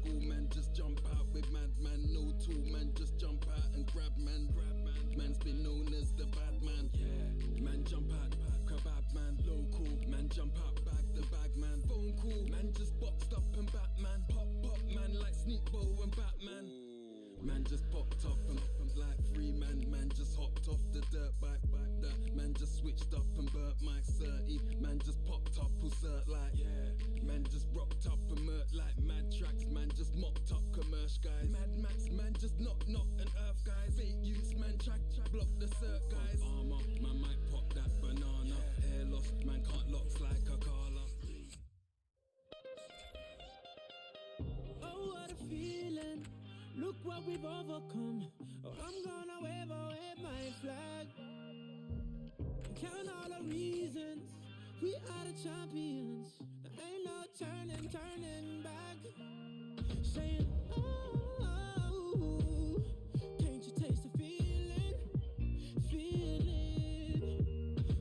ball, man, just jump out with madman. No tool, man, just jump out and grab man. Man's been known as the bad man. Yeah, man, jump out, kebab man. Local, man, jump out, bag the bag man. Phone call, man, just boxed up and Batman. Pop, man, like Sneakbo and Batman. Man just popped up and like free man just hopped off the dirt bike that man just switched up and burnt my 30. Man just popped up all cert like man just rocked up and murked like mad tracks. Man just mopped up commercial guys. Mad Max man just knock and earth guys. Fake youths man track block the cert guys. Armor man might pop that banana. Hair lost man can't locks like a Carla. Oh what a feeling. Look what we've overcome. Oh, I'm gonna wave away my flag. Count all the reasons we are the champions. There ain't no turning back. Saying, oh, can't you taste the feeling?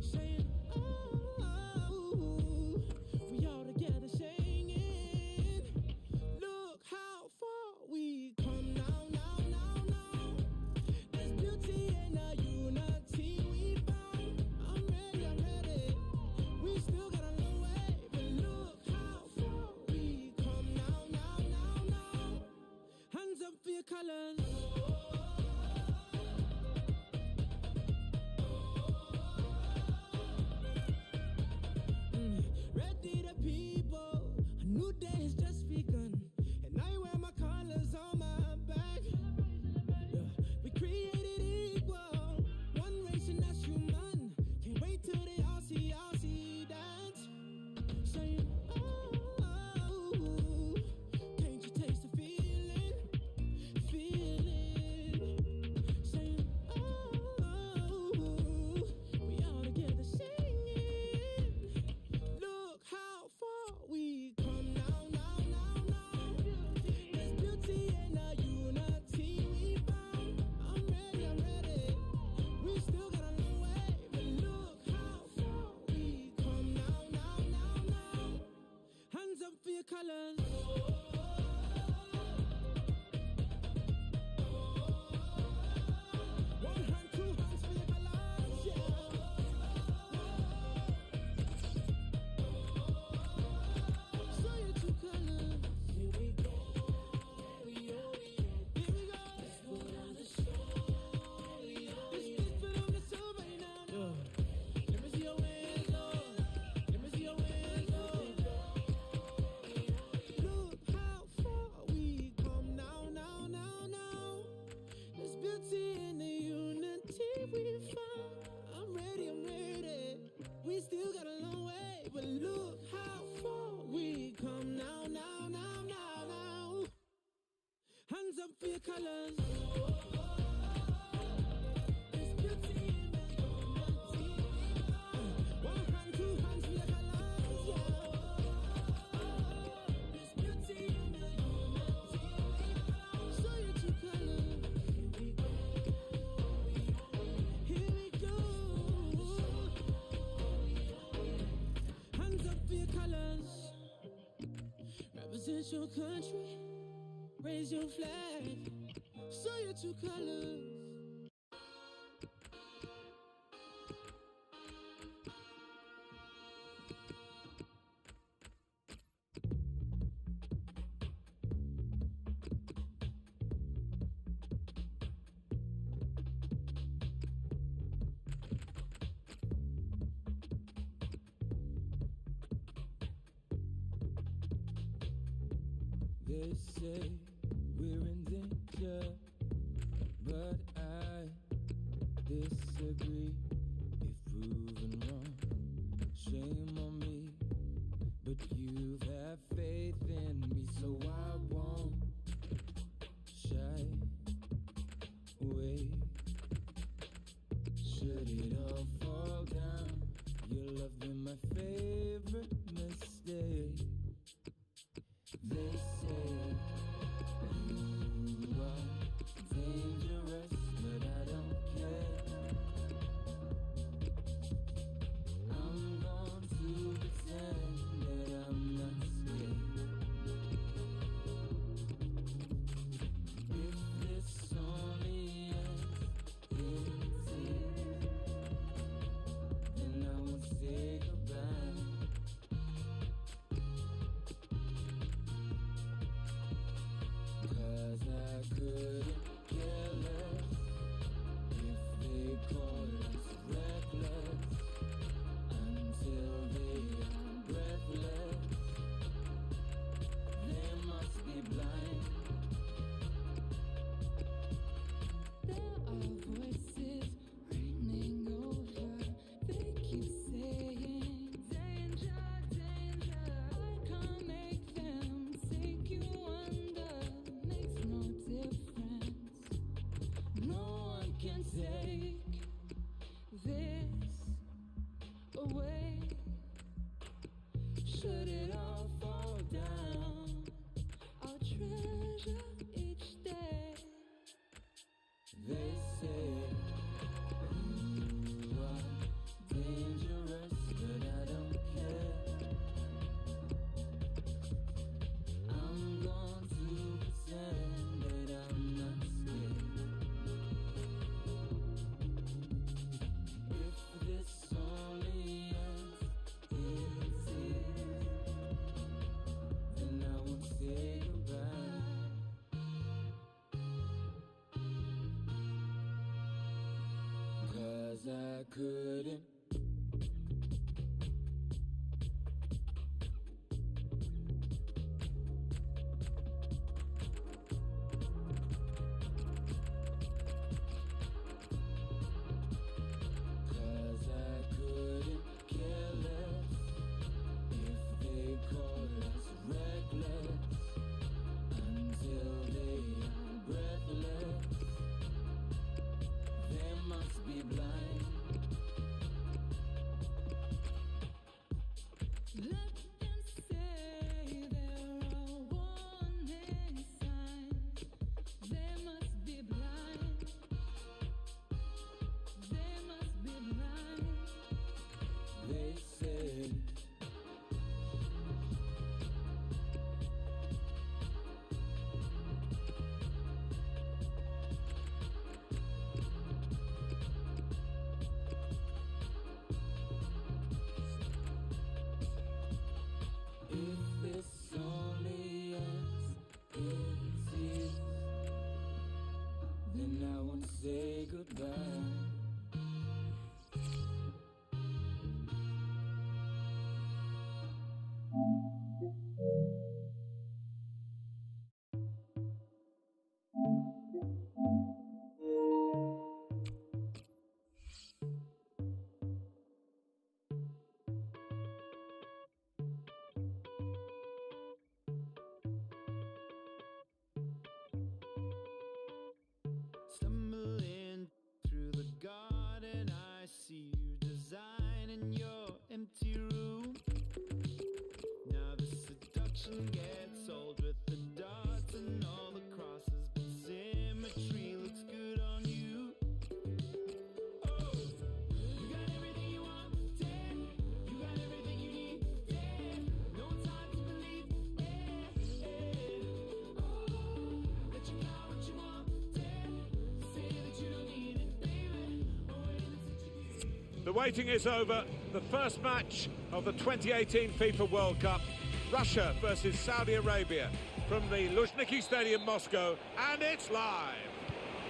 Saying, oh, we all together singing. Look how far we come now. There's beauty in the unity we found. I'm ready. We still got a long way, but look how far we come now. Hands up for your colors. Ready the people, a new day has just begun. And I wear my colors on my back. We created equal, one race and that's human. Can't wait till they all see that. Saying, oh, can't you taste the feeling? Saying, oh, we all together singing. Look how far we come now. There's beauty in the unity we found. I'm ready. We still got a long way, but look how far we come now. Hands up for your colors. One hand, two hands for your colors, yeah. Show your true colors. Here we go. Let's put on the show. Let's put on the show right now. Let me see your hands, Lord. Let me see your hands, Lord. Look how far we come now. There's beauty in the unity we found. I'm ready. We still got a long way, but look how far we come now. Hands up for your colors. There's beauty in the unity. One hand, two hands for your colors, yeah. There's beauty in the unity. Show your true colors. Here we go. Hands up for your colors. Represent your country. Raise your flag. Show your true colors. They say we're in danger, but I disagree. If proven wrong, shame on me. But you've had faith in me, so I won't shy away. Should it all fall down, your love been my favorite mistake. They say you are dangerous, but I don't care. I'm going to pretend that I'm not scared. should it all fall down, I'll treasure each day. They say you are dangerous, but I don't care. I'm going to pretend that I'm not scared. If this only ends in tears, then I won't say goodbye. 'Cause I couldn't. Say goodbye. Stumbling through the garden, I see you designing your empty room. Now the seduction gets old with the darts and all the crosses, but symmetry looks good on you. Oh, you got everything you want, damn. You got everything you need, damn. No time to believe, oh, that you got what you want, damn. Say that you don't need it, baby. Oh, wait, let's see. The waiting is over. The first match of the 2018 FIFA World Cup. Russia versus Saudi Arabia from the Luzhniki Stadium, Moscow, and it's live.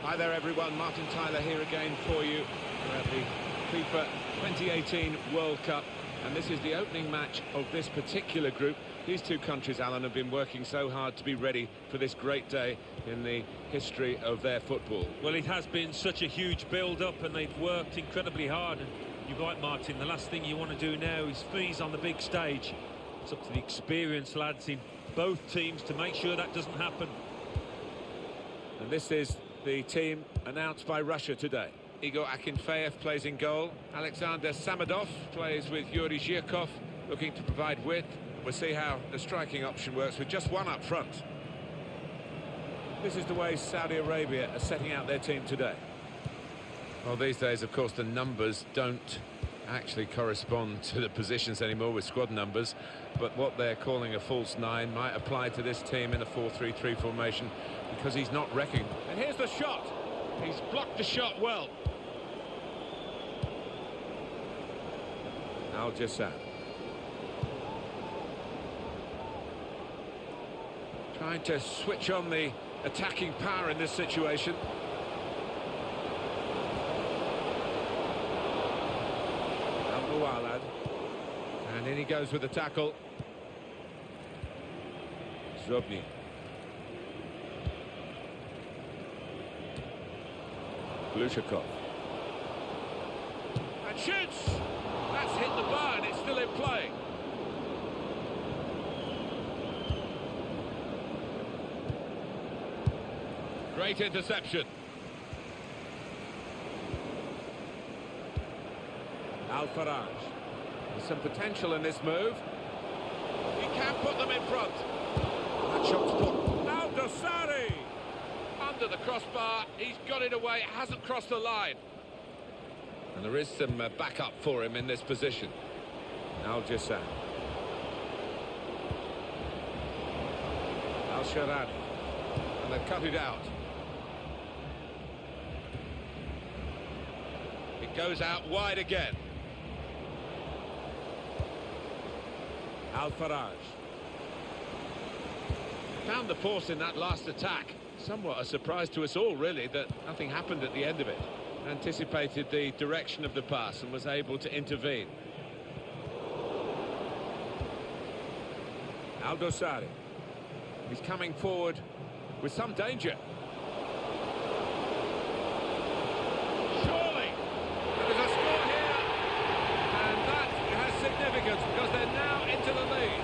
Hi there everyone, Martin Tyler here again for you. We're at the FIFA 2018 World Cup, and this is the opening match of this particular group. These two countries, Alan, have been working so hard to be ready for this great day in the history of their football. Well, it has been such a huge build-up, and they've worked incredibly hard. And you're right, Martin, the last thing you want to do now is freeze on the big stage. It's up to the experienced lads in both teams to make sure that doesn't happen. And this is the team announced by Russia today. Igor Akinfeev plays in goal. Alexander Samadov plays with Yuri Zhirkov, looking to provide width. We'll see how the striking option works with just one up front. This is the way Saudi Arabia are setting out their team today. Well, these days, of course, the numbers don't actually correspond to the positions anymore with squad numbers, but what they're calling a false nine might apply to this team in a 4-3-3 formation, because he's not reckoned. And here's the shot. He's blocked the shot well. Al Jassam. Trying to switch on the attacking power in this situation. Al-Muwalad. And in he goes with the tackle. Zobny. Glushakov. And shoots! That's hit the bar and it's still in play. Great interception. Al-Faraj. There's some potential in this move. and put them in front. That shot's put. Now Dosari! Under the crossbar, he's got it away, hasn't crossed the line. And there is some backup for him in this position. Al-Jassam. Al-Sharani. And they've cut it out. It goes out wide again. Al-Faraj. Found the force in that last attack. Somewhat a surprise to us all, really, that nothing happened at the end of it. Anticipated the direction of the pass and was able to intervene. Al-Dosari. He's coming forward with some danger. Surely! There's a score here, and that has significance because they're now into the lead.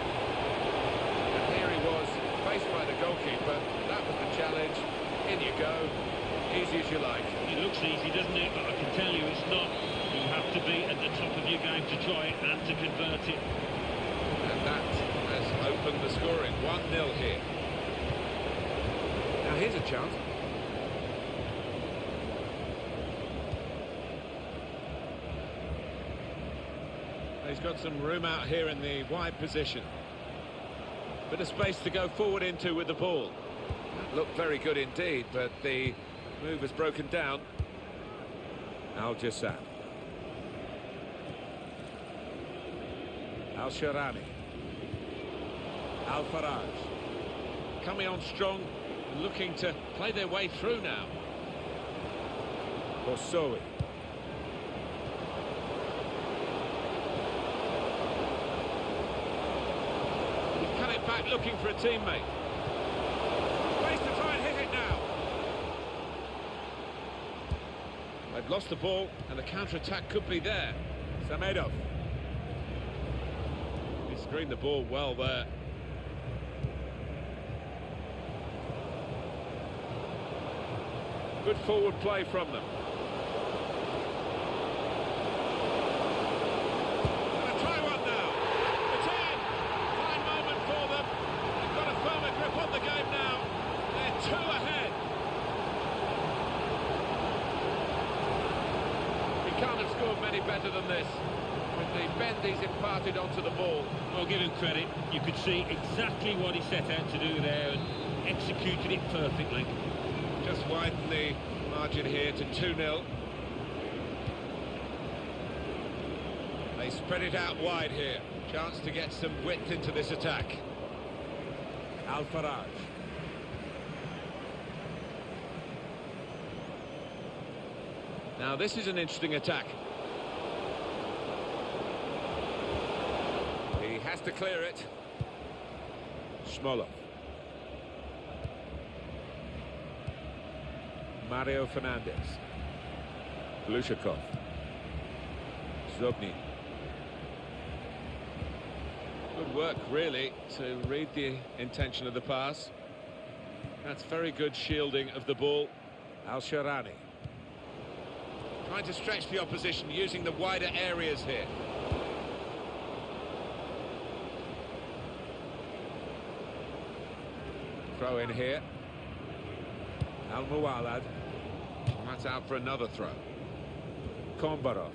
And here he was, faced by the goalkeeper. That was the challenge. In you go. Easy as you like. It looks easy, doesn't it? But I can tell you it's not. You have to be at the top of your game to try it and to convert it. And that has opened the scoring. 1-0 here. Now here's a chance. He's got some room out here in the wide position. Bit of space to go forward into with the ball. That looked very good indeed, but the move has broken down. Al-Jassam. Al-Sharani. Al-Faraj. Coming on strong, looking to play their way through now. Borsoi. He's cut it back looking for a teammate. Ways to try and hit it now. They've lost the ball and the counter-attack could be there. Samedov. He screened the ball well there. Good forward play from them. Gonna try one now. It's in. Fine moment for them. They've got a firmer grip on the game now. They're 2 ahead. He can't have scored many better than this. With the bend he's imparted onto the ball. Well, give him credit. You could see exactly what he set out to do there and executed it perfectly. Just widen the margin here to 2-0. They spread it out wide here. Chance to get some width into this attack. Al-Faraj. Now this is an interesting attack. He has to clear it. Smolov. Mario Fernandez. Glushakov. Zobny. Good work, really, to read the intention of the pass. That's very good shielding of the ball. Al-Sharani. Trying to stretch the opposition, using the wider areas here. Throw in here. Al-Muwalad. That's out for another throw. Kombarov.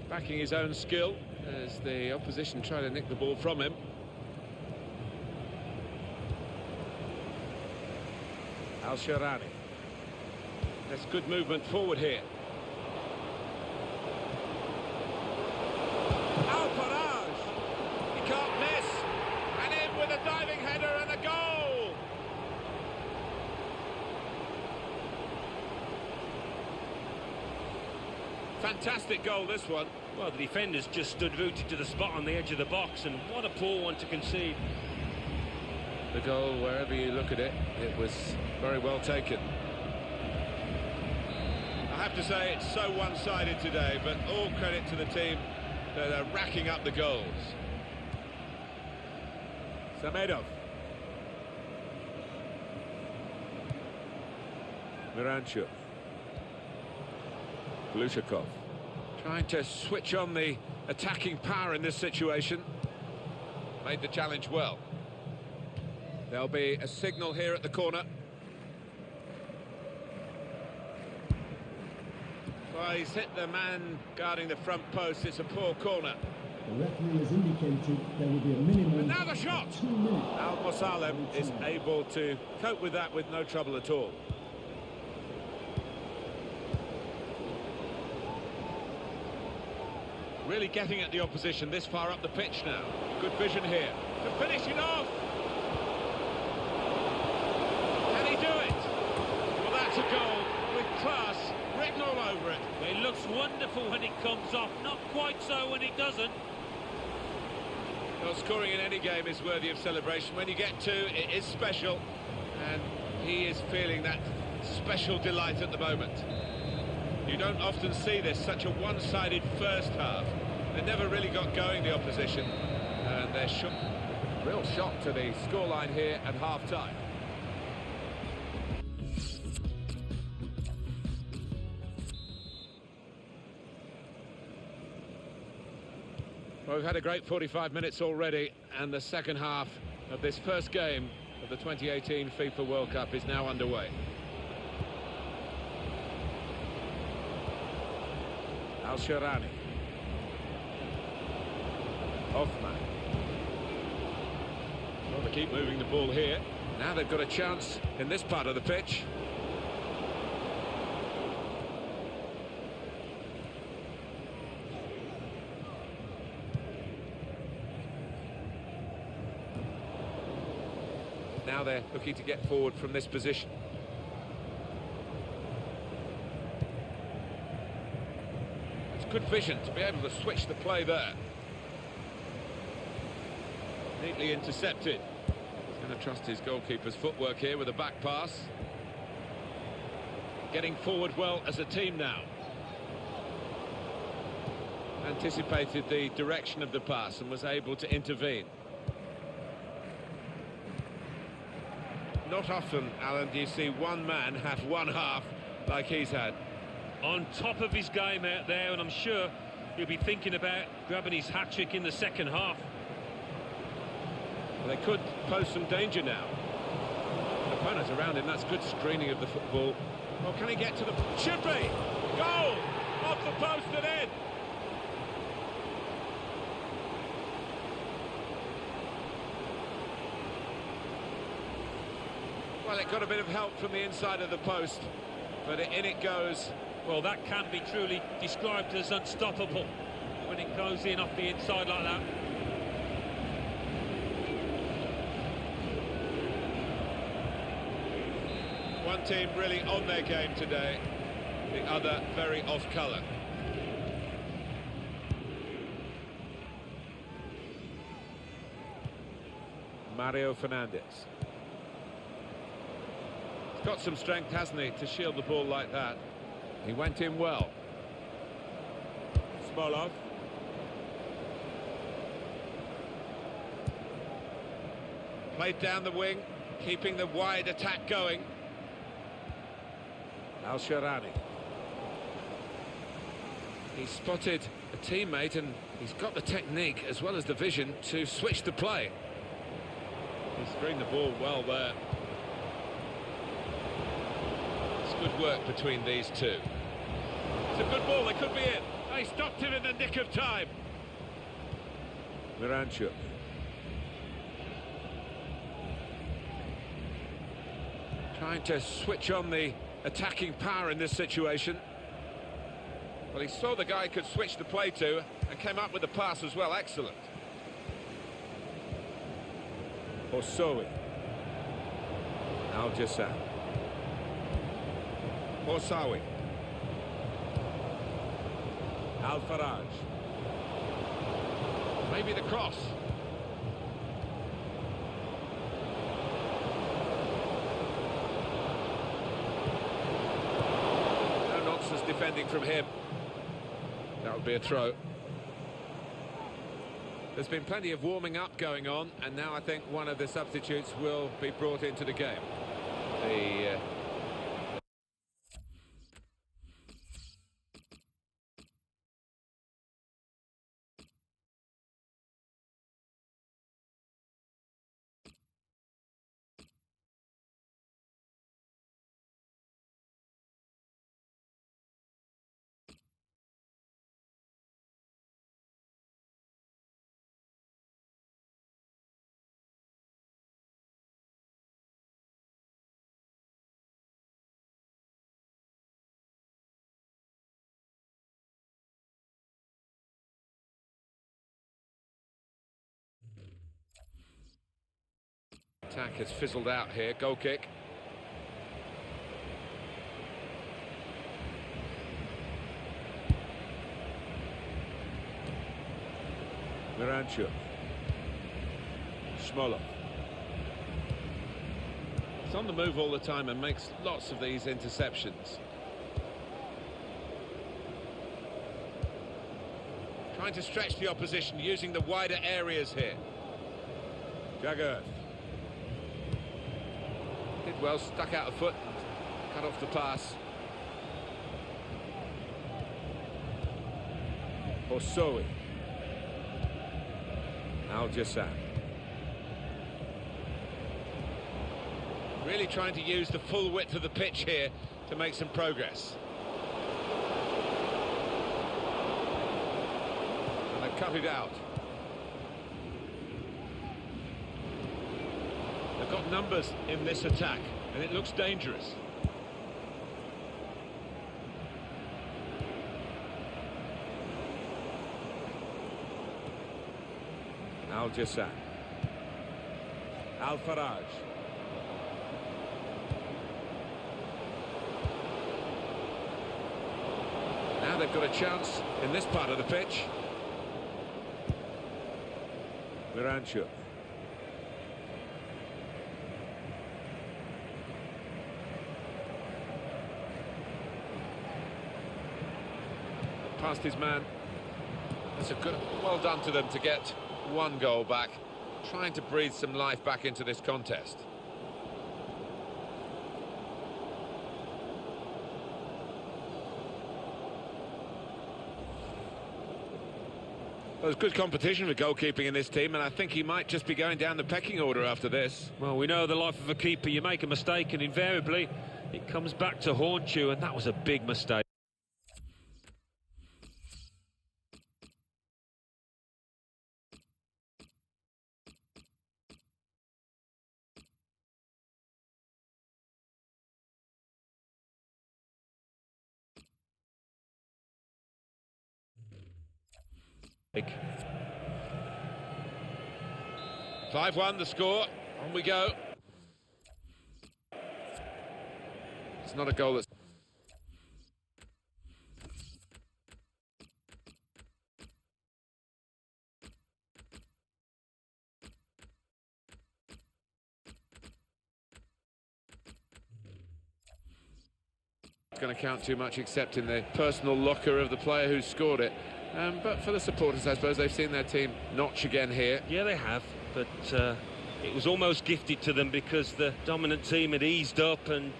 Backing his own skill as the opposition try to nick the ball from him. Al-Sharani. That's good movement forward here. Al-Faraj. He can't miss. And in with a diving header and a goal. Fantastic goal, this one. Well, the defenders just stood rooted to the spot on the edge of the box, and what a poor one to concede. The goal, wherever you look at it, it was very well taken. I have to say it's so one-sided today, but all credit to the team that are racking up the goals. Samedov. Miranchuk. Glushakov Trying to switch on the attacking power in this situation. Made the challenge well. There'll be a signal here at the corner. Well, he's hit the man guarding the front post. It's a poor corner. The referee has indicated there will be a minimum. And now the shot! 2 minutes. Al Mosalem is able to cope with that with no trouble at all. Really getting at the opposition this far up the pitch now. Good vision here. To finish it off! Can he do it? Well, that's a goal with class written all over it. It looks wonderful when it comes off, not quite so when it doesn't. Well, scoring in any game is worthy of celebration. When you get two, it is special, and he is feeling that special delight at the moment. You don't often see this, such a one-sided first half. They never really got going, the opposition, and they're shook. Real shock to the scoreline here at half-time. Well, we've had a great 45 minutes already, and the second half of this first game of the 2018 FIFA World Cup is now underway. Al-Sharani. Hoffman. Well, they keep moving the ball here. Now they've got a chance in this part of the pitch. Now they're looking to get forward from this position. It's good vision to be able to switch the play there. Neatly intercepted. He's going to trust his goalkeeper's footwork here with a back pass. Getting forward well as a team now. Anticipated the direction of the pass and was able to intervene. Not often, Alan, do you see one man have one half like he's had. On top of his game out there, and I'm sure he'll be thinking about grabbing his hat-trick in the second half. Well, they could pose some danger now. The opponents around him, that's good screening of the football. Well, can he get to the... Should be! Goal! Off the post and in! Well, it got a bit of help from the inside of the post, but in it goes. Well, that can be truly described as unstoppable when it goes in off the inside like that. One team really on their game today, the other very off colour. Mario Fernandes. Got some strength, hasn't he, to shield the ball like that. He went in well. Smolov. Played down the wing, keeping the wide attack going. Al-Sharani. He spotted a teammate and he's got the technique as well as the vision to switch the play. He screened the ball well there. Good work between these two. It's a good ball, they could be in. They stopped him in the nick of time. Miranchuk. Trying to switch on the attacking power in this situation. Well, he saw the guy he could switch the play to and came up with the pass as well. Excellent. Osowi. Al-Jassam. Mosawi. Al-Faraj. Maybe the cross. No nonsense defending from him. That would be a throw. There's been plenty of warming up going on, and now I think one of the substitutes will be brought into the game. The Attack has fizzled out here, goal kick. Miranchuk. Smolov. It's on the move all the time and makes lots of these interceptions. Trying to stretch the opposition using the wider areas here. Jagger. Did well, stuck out a foot and cut off the pass. Osowi. Al-Jassam. Really trying to use the full width of the pitch here to make some progress. And they've cut it out. They've got numbers in this attack, and it looks dangerous. Al-Jassam. Al-Faraj. Now they've got a chance in this part of the pitch. Miranchuk. Past his man. That's a good, well done to them to get one goal back, trying to breathe some life back into this contest. Well, there's good competition for goalkeeping in this team, and I think he might just be going down the pecking order after this. Well, we know the life of a keeper, you make a mistake and invariably it comes back to haunt you, and that was a big mistake. Big. 5-1 the score, on we go. It's not a goal that's... It's going to count too much except in the personal locker of the player who scored it. But for the supporters, I suppose, they've seen their team notch again here. Yeah, they have, but it was almost gifted to them because the dominant team had eased up and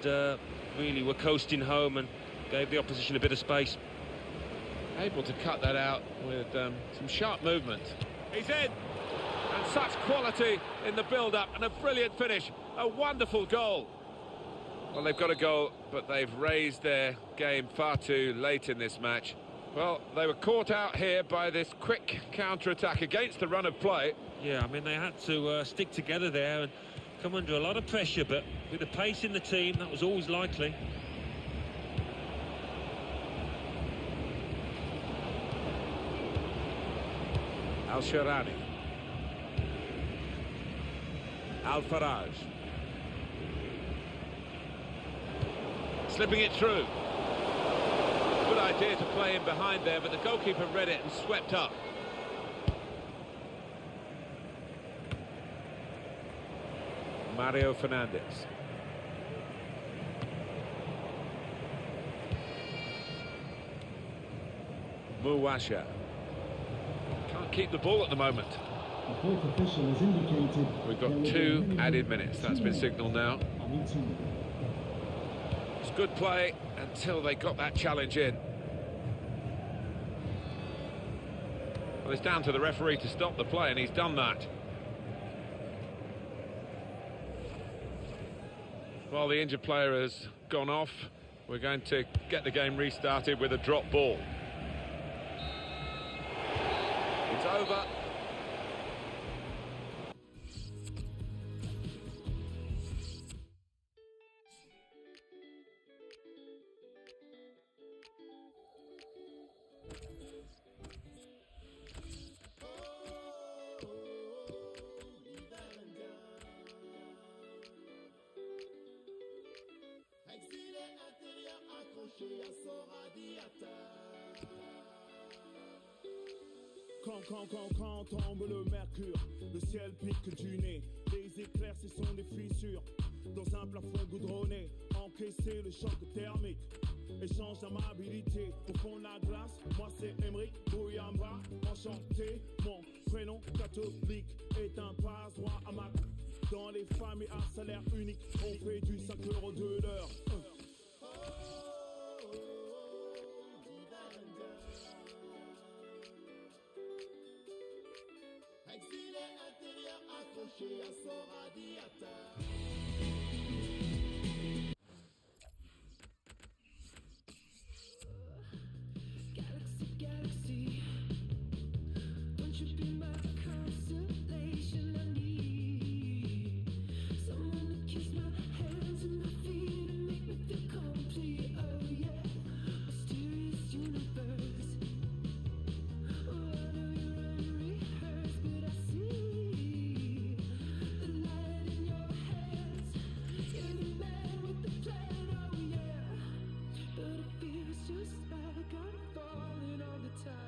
really were coasting home and gave the opposition a bit of space. Able to cut that out with some sharp movement. He's in! And such quality in the build-up and a brilliant finish. A wonderful goal. Well, they've got a goal, but they've raised their game far too late in this match. Well, they were caught out here by this quick counter-attack against the run of play. Yeah, I mean, they had to stick together there and come under a lot of pressure, but with the pace in the team, that was always likely. Al-Sharani. Al-Faraj. Slipping it through. Good idea to play in behind there, but the goalkeeper read it and swept up. Mario Fernandez. Muwasha. Can't keep the ball at the moment. The fourth official has indicated We've got 2 added minutes. That's been signalled now. It's good play until they got that challenge in. Well, it's down to the referee to stop the play, and he's done that. While the injured player has gone off, we're going to get the game restarted with a drop ball. It's over. Quand tombe le mercure, le ciel pique du nez. Les éclairs, ce sont des fissures. Dans un plafond goudronné, encaisser le choc thermique. Échange d'amabilité au fond de la glace. Moi c'est Emric Bouyamba, enchanté. Mon prénom catholique est un passe-droit à ma... Dans les familles à salaire unique, on fait du 5 € de l'heure. Exilé intérieur accroché à son radiateur. Galaxy, galaxy, don't you be my consolation? I need someone to kiss my hands and my feet and make me feel complete. Oh yeah, mysterious universe. Oh, I know you're unrehearsed, but I see the light in your hands. You're the man with the plan. Oh yeah, but it feels just like I'm falling all the time.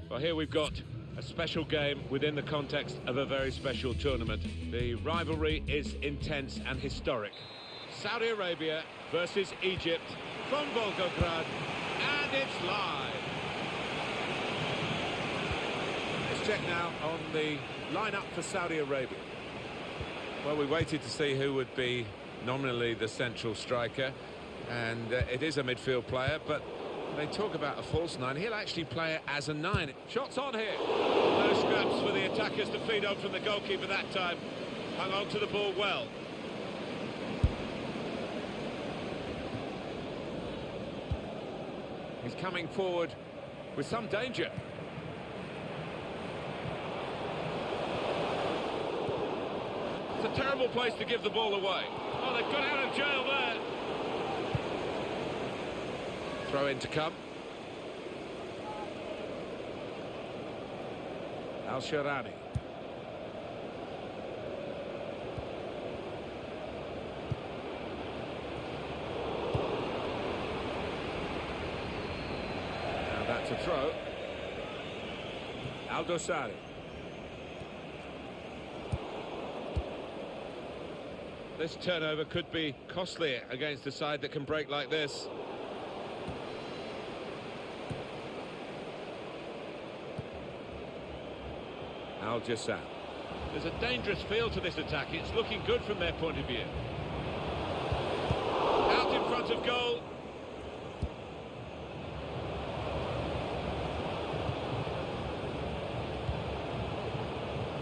Well, here we've got a special game within the context of a very special tournament. The rivalry is intense and historic. Saudi Arabia versus Egypt from Volgograd, and it's live. Let's check now on the lineup for Saudi Arabia. Well, we waited to see who would be nominally the central striker, and it is a midfield player, but they talk about a false nine. He'll actually play it as a 9. Shots on here. No scraps for the attackers to feed on from the goalkeeper that time. Hung on to the ball well. He's coming forward with some danger. It's a terrible place to give the ball away. Oh, they've got out of jail there. Throw in to come. Al-Sharani. Now that's a throw. Al-Dosari. This turnover could be costly against a side that can break like this. Al-Jassam. There's a dangerous feel to this attack. It's looking good from their point of view. Out in front of goal.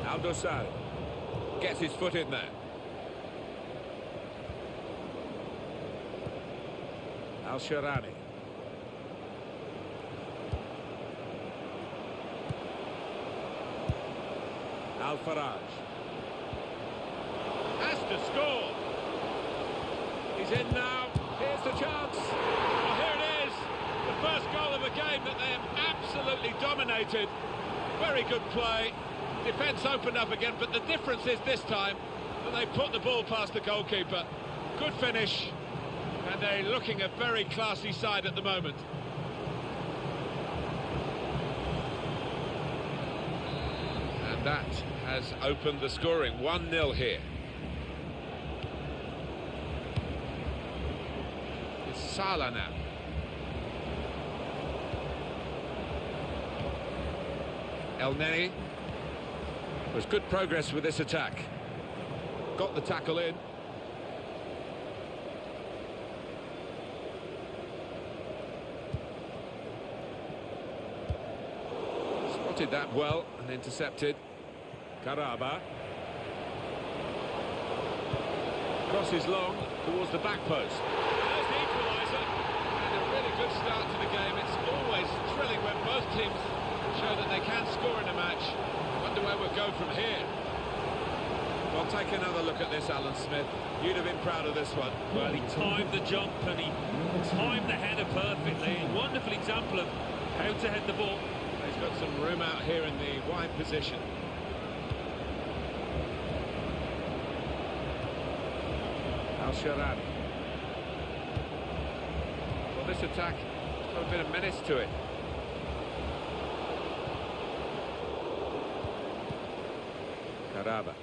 Al-Dosari gets his foot in there. Al-Sharani. Al-Faraj has to score. He's in now. Here's the chance. Oh, here it is. The first goal of a game that they have absolutely dominated. Very good play. Defence opened up again, but the difference is this time that they put the ball past the goalkeeper. Good finish. And they're looking a very classy side at the moment. And that has opened the scoring. 1-0 here. It's Salah now. El Neni. There's good progress with this attack. Got the tackle in. Spotted that well and intercepted. Karaba. Crosses long towards the back post. There's the equaliser, and a really good start to the game. It's always thrilling when both teams show that they can score in a match. Wonder where we'll go from here. Well, take another look at this, Alan Smith. You'd have been proud of this one. Well, he timed the jump and he timed the header perfectly. A wonderful example of how to head the ball. He's got some room out here in the wide position. Al-Sharani. Well, this attack has got a bit of menace to it. Karaba.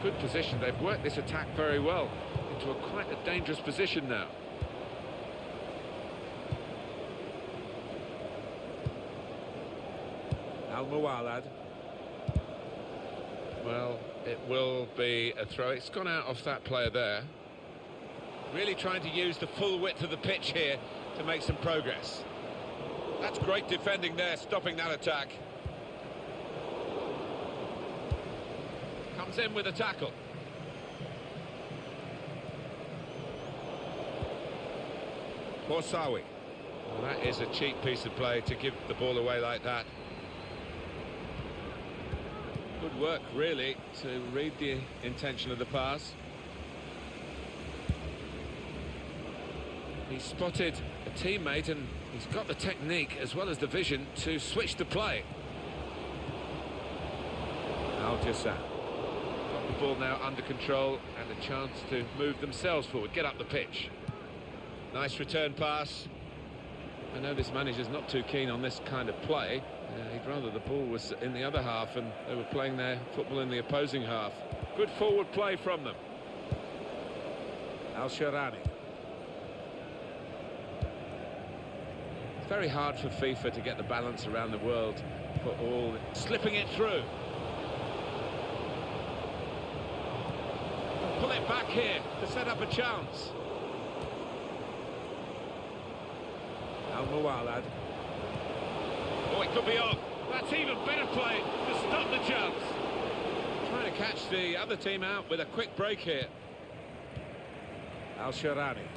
Good position. They've worked this attack very well into quite a dangerous position now. Al-Muwalad. Well, it will be a throw. It's gone out off that player there. Really trying to use the full width of the pitch here to make some progress. That's great defending there, stopping that attack. Comes in with a tackle. Borsawi. Well, that is a cheap piece of play to give the ball away like that. Good work, really, to read the intention of the pass. He spotted a teammate and he's got the technique as well as the vision to switch the play. Al-Jassam. Got the ball now under control and a chance to move themselves forward, get up the pitch. Nice return pass. I know this manager's not too keen on this kind of play. He'd rather the ball was in the other half and they were playing their football in the opposing half. Good forward play from them. Al-Sharani. It's very hard for FIFA to get the balance around the world for all. Slipping it through. Pull it back here to set up a chance. Al-Muwalad. Oh, it could be on. That's even better play to stop the chance. Trying to catch the other team out with a quick break here. Al-Sharani.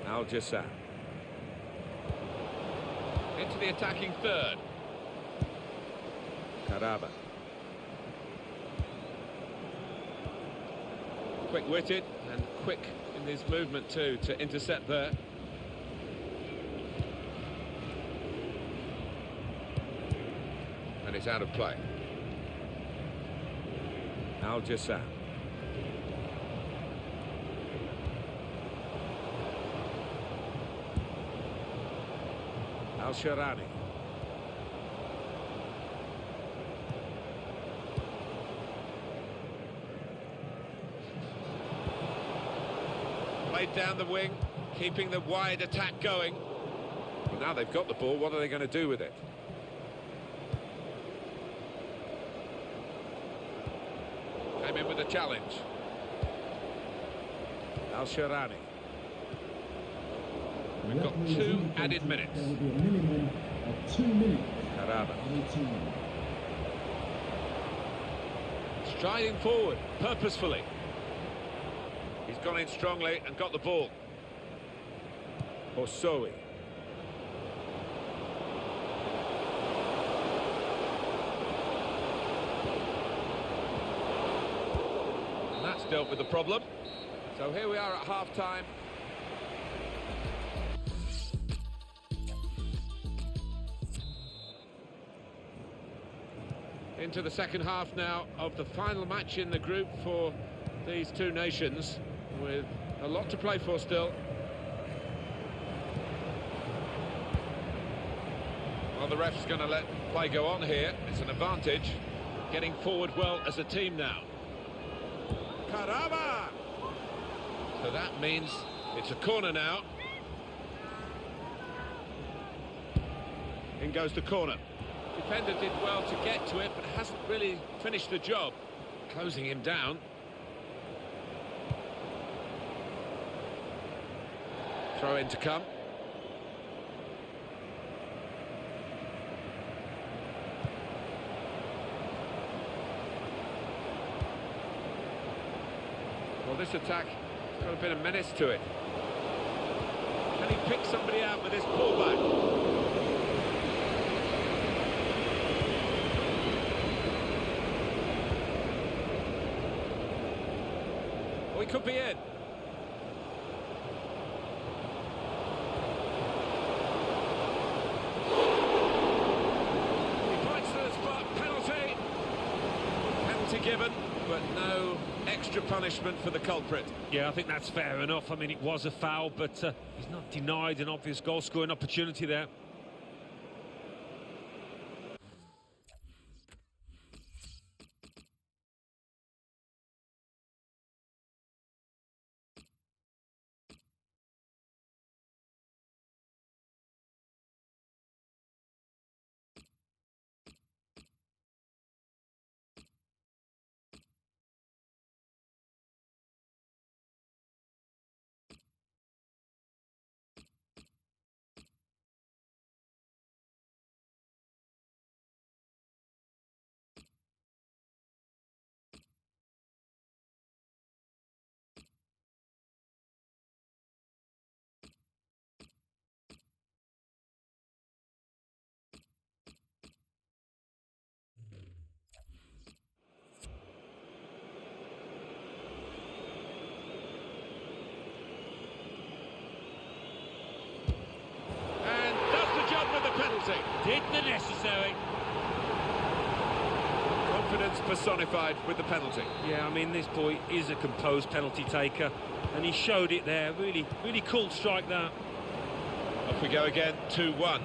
Al-Jassam. Into the attacking third. Karaba. Quick-witted and quick in his movement too to intercept there. And it's out of play. Al-Jassam. Al-Sharani. Played down the wing, keeping the wide attack going. Well, now they've got the ball, what are they going to do with it? Came in with a challenge. Al-Sharani. We've got 2 added minutes. There will be a minimum of 2 minutes. Karaba. Waiting. Striding forward, purposefully. He's gone in strongly and got the ball. Osowi. And that's dealt with the problem. So here we are at half-time. Into the second half now of the final match in the group for these two nations, with a lot to play for still. Well, the ref's going to let play go on here. It's an advantage. Getting forward well as a team now. Karaba! So that means it's a corner now. In goes the corner. Defender did well to get to it, but hasn't really finished the job. Closing him down. Throw in to come. Well, this attack has got a bit of menace to it. Can he pick somebody out with this pullback? Oh, he could be in. He points to the spot. Penalty. Penalty given, but no extra punishment for the culprit. Yeah, I think that's fair enough. I mean, it was a foul, but he's not denied an obvious goal-scoring opportunity there. Did the necessary. Confidence personified with the penalty. Yeah, I mean, this boy is a composed penalty taker, and he showed it there. Really cool strike that. Off we go again, 2-1.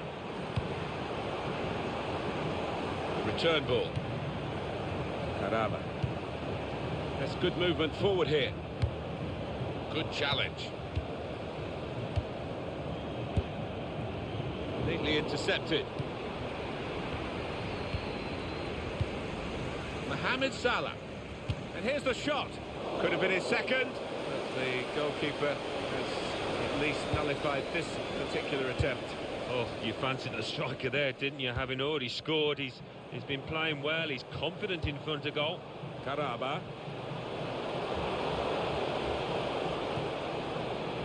Return ball. Caraba. That's good movement forward here. Good challenge. Neatly intercepted. Mohamed Salah. And here's the shot. Could have been his second, but the goalkeeper has at least nullified this particular attempt. Oh, you fancied the striker there, didn't you? Having already scored, he's been playing well, he's confident in front of goal. Caraba.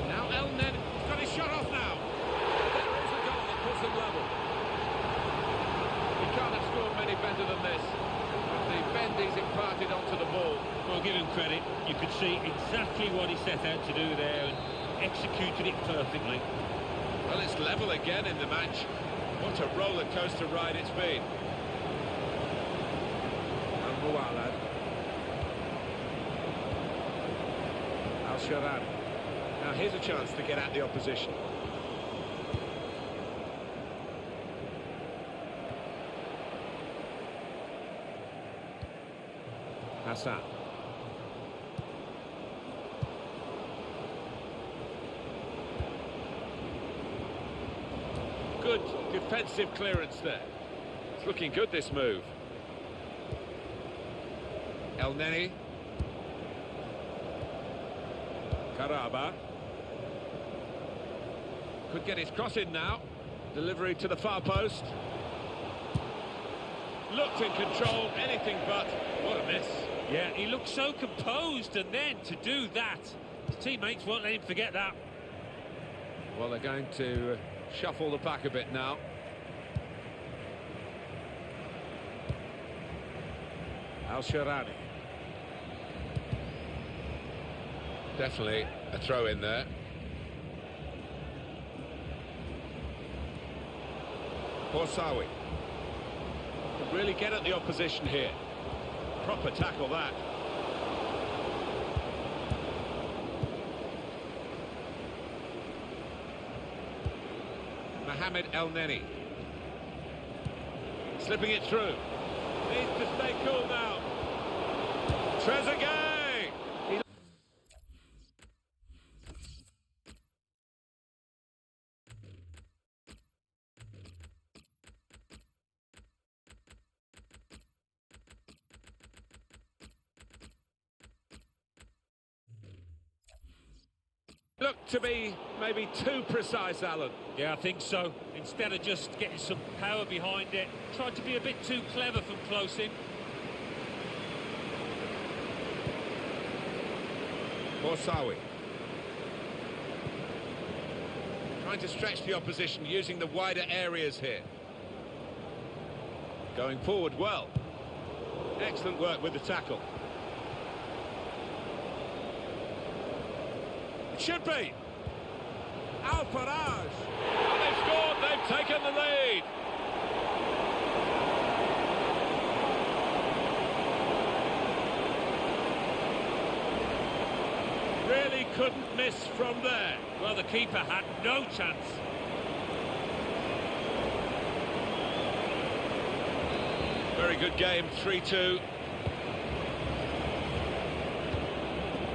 Now Elneny. He's got his shot off now. There's the goal that puts them level. He can't have scored many better than this. The bend he's imparted onto the ball. Well, give him credit. You could see exactly what he set out to do there and executed it perfectly. Well, it's level again in the match. What a roller coaster ride it's been. And Mualad. Al-Sharad. Now here's a chance to get at the opposition. Hassan. Good defensive clearance there. It's looking good, this move. Elneny. Caraba. Could get his cross in now. Delivery to the far post. Looked in control, anything but. What a miss. Yeah, he looked so composed, and then to do that, his teammates won't let him forget that. Well, they're going to shuffle the pack a bit now. Al-Sharani. Definitely a throw in there. Horsawi. Could really get at the opposition here. Proper tackle that. Mohamed Elneny. Slipping it through. Needs to stay cool now. Trezeguet! Look, to be maybe too precise, Alan. Yeah, I think so. Instead of just getting some power behind it, tried to be a bit too clever from close in. Morsawi. Trying to stretch the opposition using the wider areas here. Going forward well. Excellent work with the tackle. It should be. Al-Faraj. Oh, they've scored, they've taken the lead. Really couldn't miss from there. Well, the keeper had no chance. Very good game, 3-2.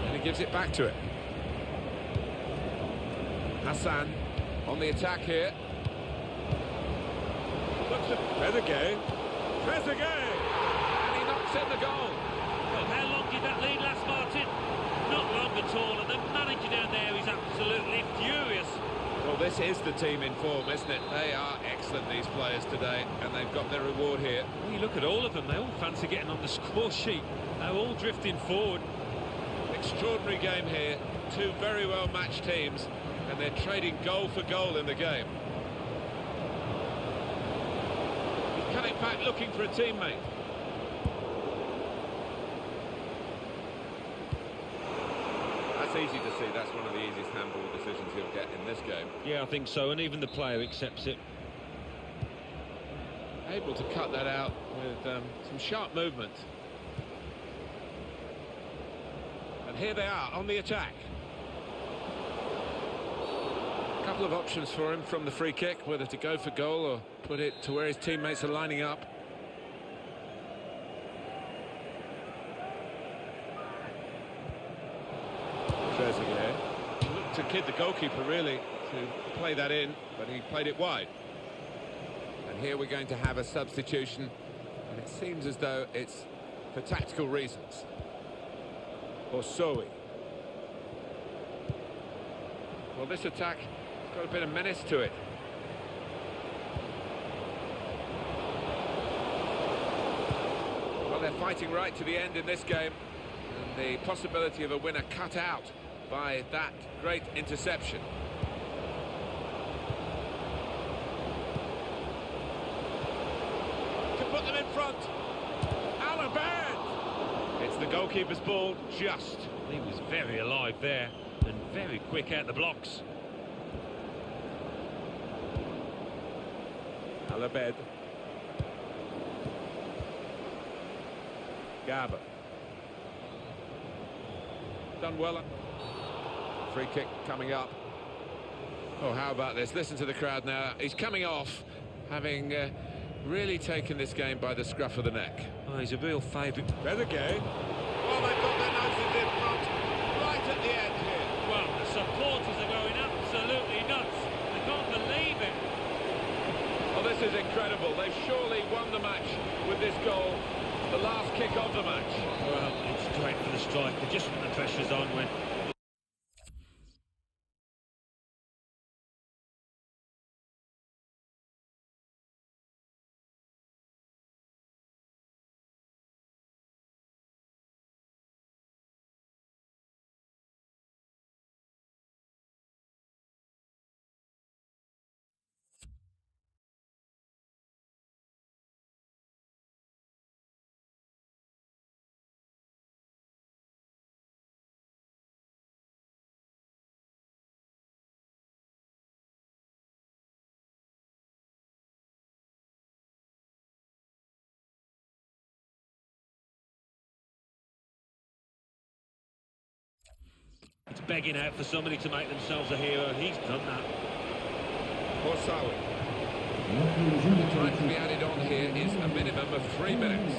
And he gives it back to it. Hassan on the attack here. Looks at Trezeguet. Trezeguet! And he knocks in the goal. Well, how long did that lead last, Martin? Not long at all, and the manager down there is absolutely furious. Well, this is the team in form, isn't it? They are excellent, these players today, and they've got their reward here. Well, you look at all of them, they all fancy getting on the score sheet. They're all drifting forward. Extraordinary game here. Two very well-matched teams, and they're trading goal for goal in the game. He's cutting back looking for a teammate. That's easy to see. That's one of the easiest handball decisions he'll get in this game. Yeah, I think so, and even the player accepts it. Able to cut that out with some sharp movement. And here they are on the attack. A couple of options for him from the free kick, whether to go for goal or put it to where his teammates are lining up. Trezeguet looked to kid the goalkeeper really to play that in, but he played it wide. And here we're going to have a substitution, and it seems as though it's for tactical reasons. Morsawi. Well, this attack has got a bit of menace to it. Well, they're fighting right to the end in this game, and the possibility of a winner cut out by that great interception. To put them in front. Alabad! It's the goalkeeper's ball, just. He was very alive there and very quick out the blocks. Alabad. Garber. Done well. Free kick coming up. Oh, how about this? Listen to the crowd now. He's coming off, having really taken this game by the scruff of the neck. Oh, he's a real favourite. Trezeguet. Well, they've got their noses in front, right at the end here. Well, the supporters are going absolutely nuts. They can't believe it. Well, this is incredible. They've surely won the match with this goal. The last kick of the match. Well, it's great for the striker, just when the pressure's on, when... It's begging out for somebody to make themselves a hero. He's done that. Morsawi. The time to be added on here is a minimum of 3 minutes.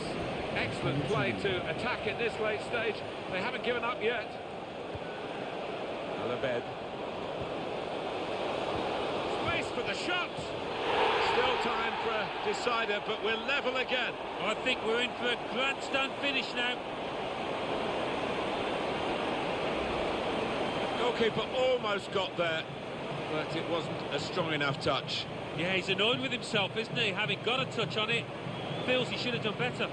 Excellent play to attack at this late stage. They haven't given up yet. Alabad. Space for the shot. Still time for a decider, but we're level again. I think we're in for a grandstand finish now. Goalkeeper almost got there, but it wasn't a strong enough touch. Yeah, he's annoyed with himself, isn't he? Having got a touch on it, feels he should have done better.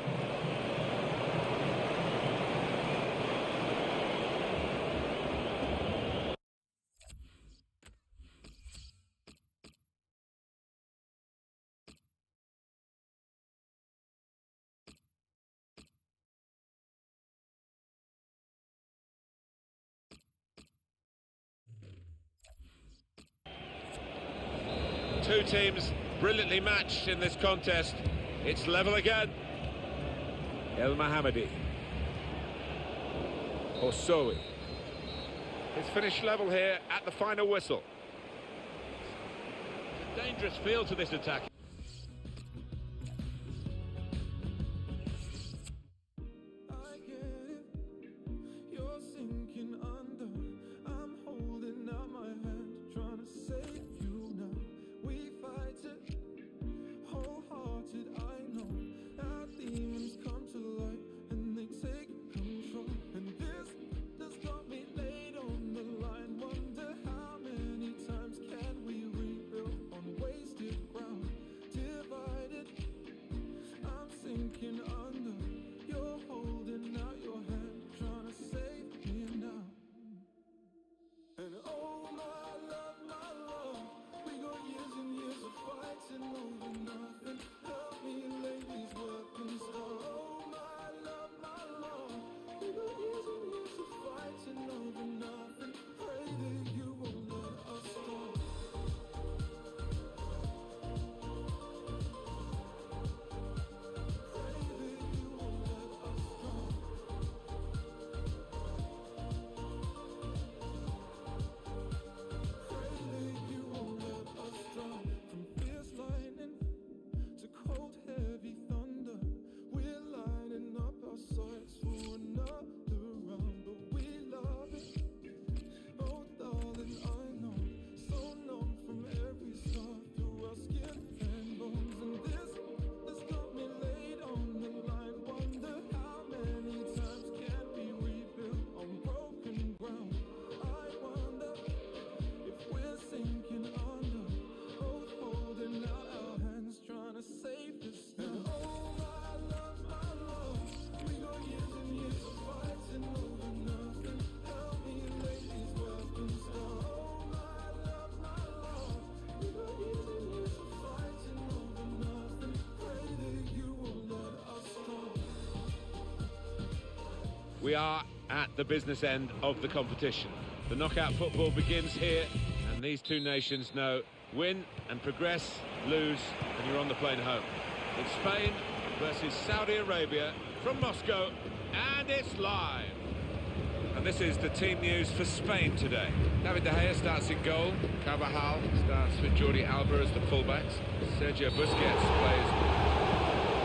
Two teams brilliantly matched in this contest. It's level again. El Mohammadi. Osowi. It's finished level here at the final whistle. Dangerous feel to this attack. I get it. You're sinking under. I'm holding out my hand, trying to save you now. We fight it, wholehearted. I know our demons come to light and they take control. And this has got me laid on the line. Wonder how many times can we rebuild on wasted ground? Divided, I'm sinking under. You're holding out your hand, trying to save me now. And oh my love, we got years and years of fighting over nothing. Help me lay these weapons down. Oh my love, we got years and years of fighting over nothing. Pray that you won't let us down. Pray that you won't let us down. Pray that you won't let us down. From fierce lightning to cold heavy thunder, we're lining up our sights for another round. But we love it, oh darling, I know. So numb from every scar through our skin and bones. And this has got me laid on the line. Wonder how many times can we rebuild on broken ground? I wonder if we're sinking under, both holding out our hands, trying to save this now. And oh my love, we got years and years of fighting over nothing. Help me lay these weapons down. Oh my love, we got years and years of fighting over nothing. Pray that you won't let us down. We are at the business end of the competition. The knockout football begins here, and these two nations know win and progress, lose, and you're on the plane home. It's Spain versus Saudi Arabia from Moscow, and it's live. And this is the team news for Spain today. David De Gea starts in goal. Carvajal starts with Jordi Alba as the fullbacks. Sergio Busquets plays.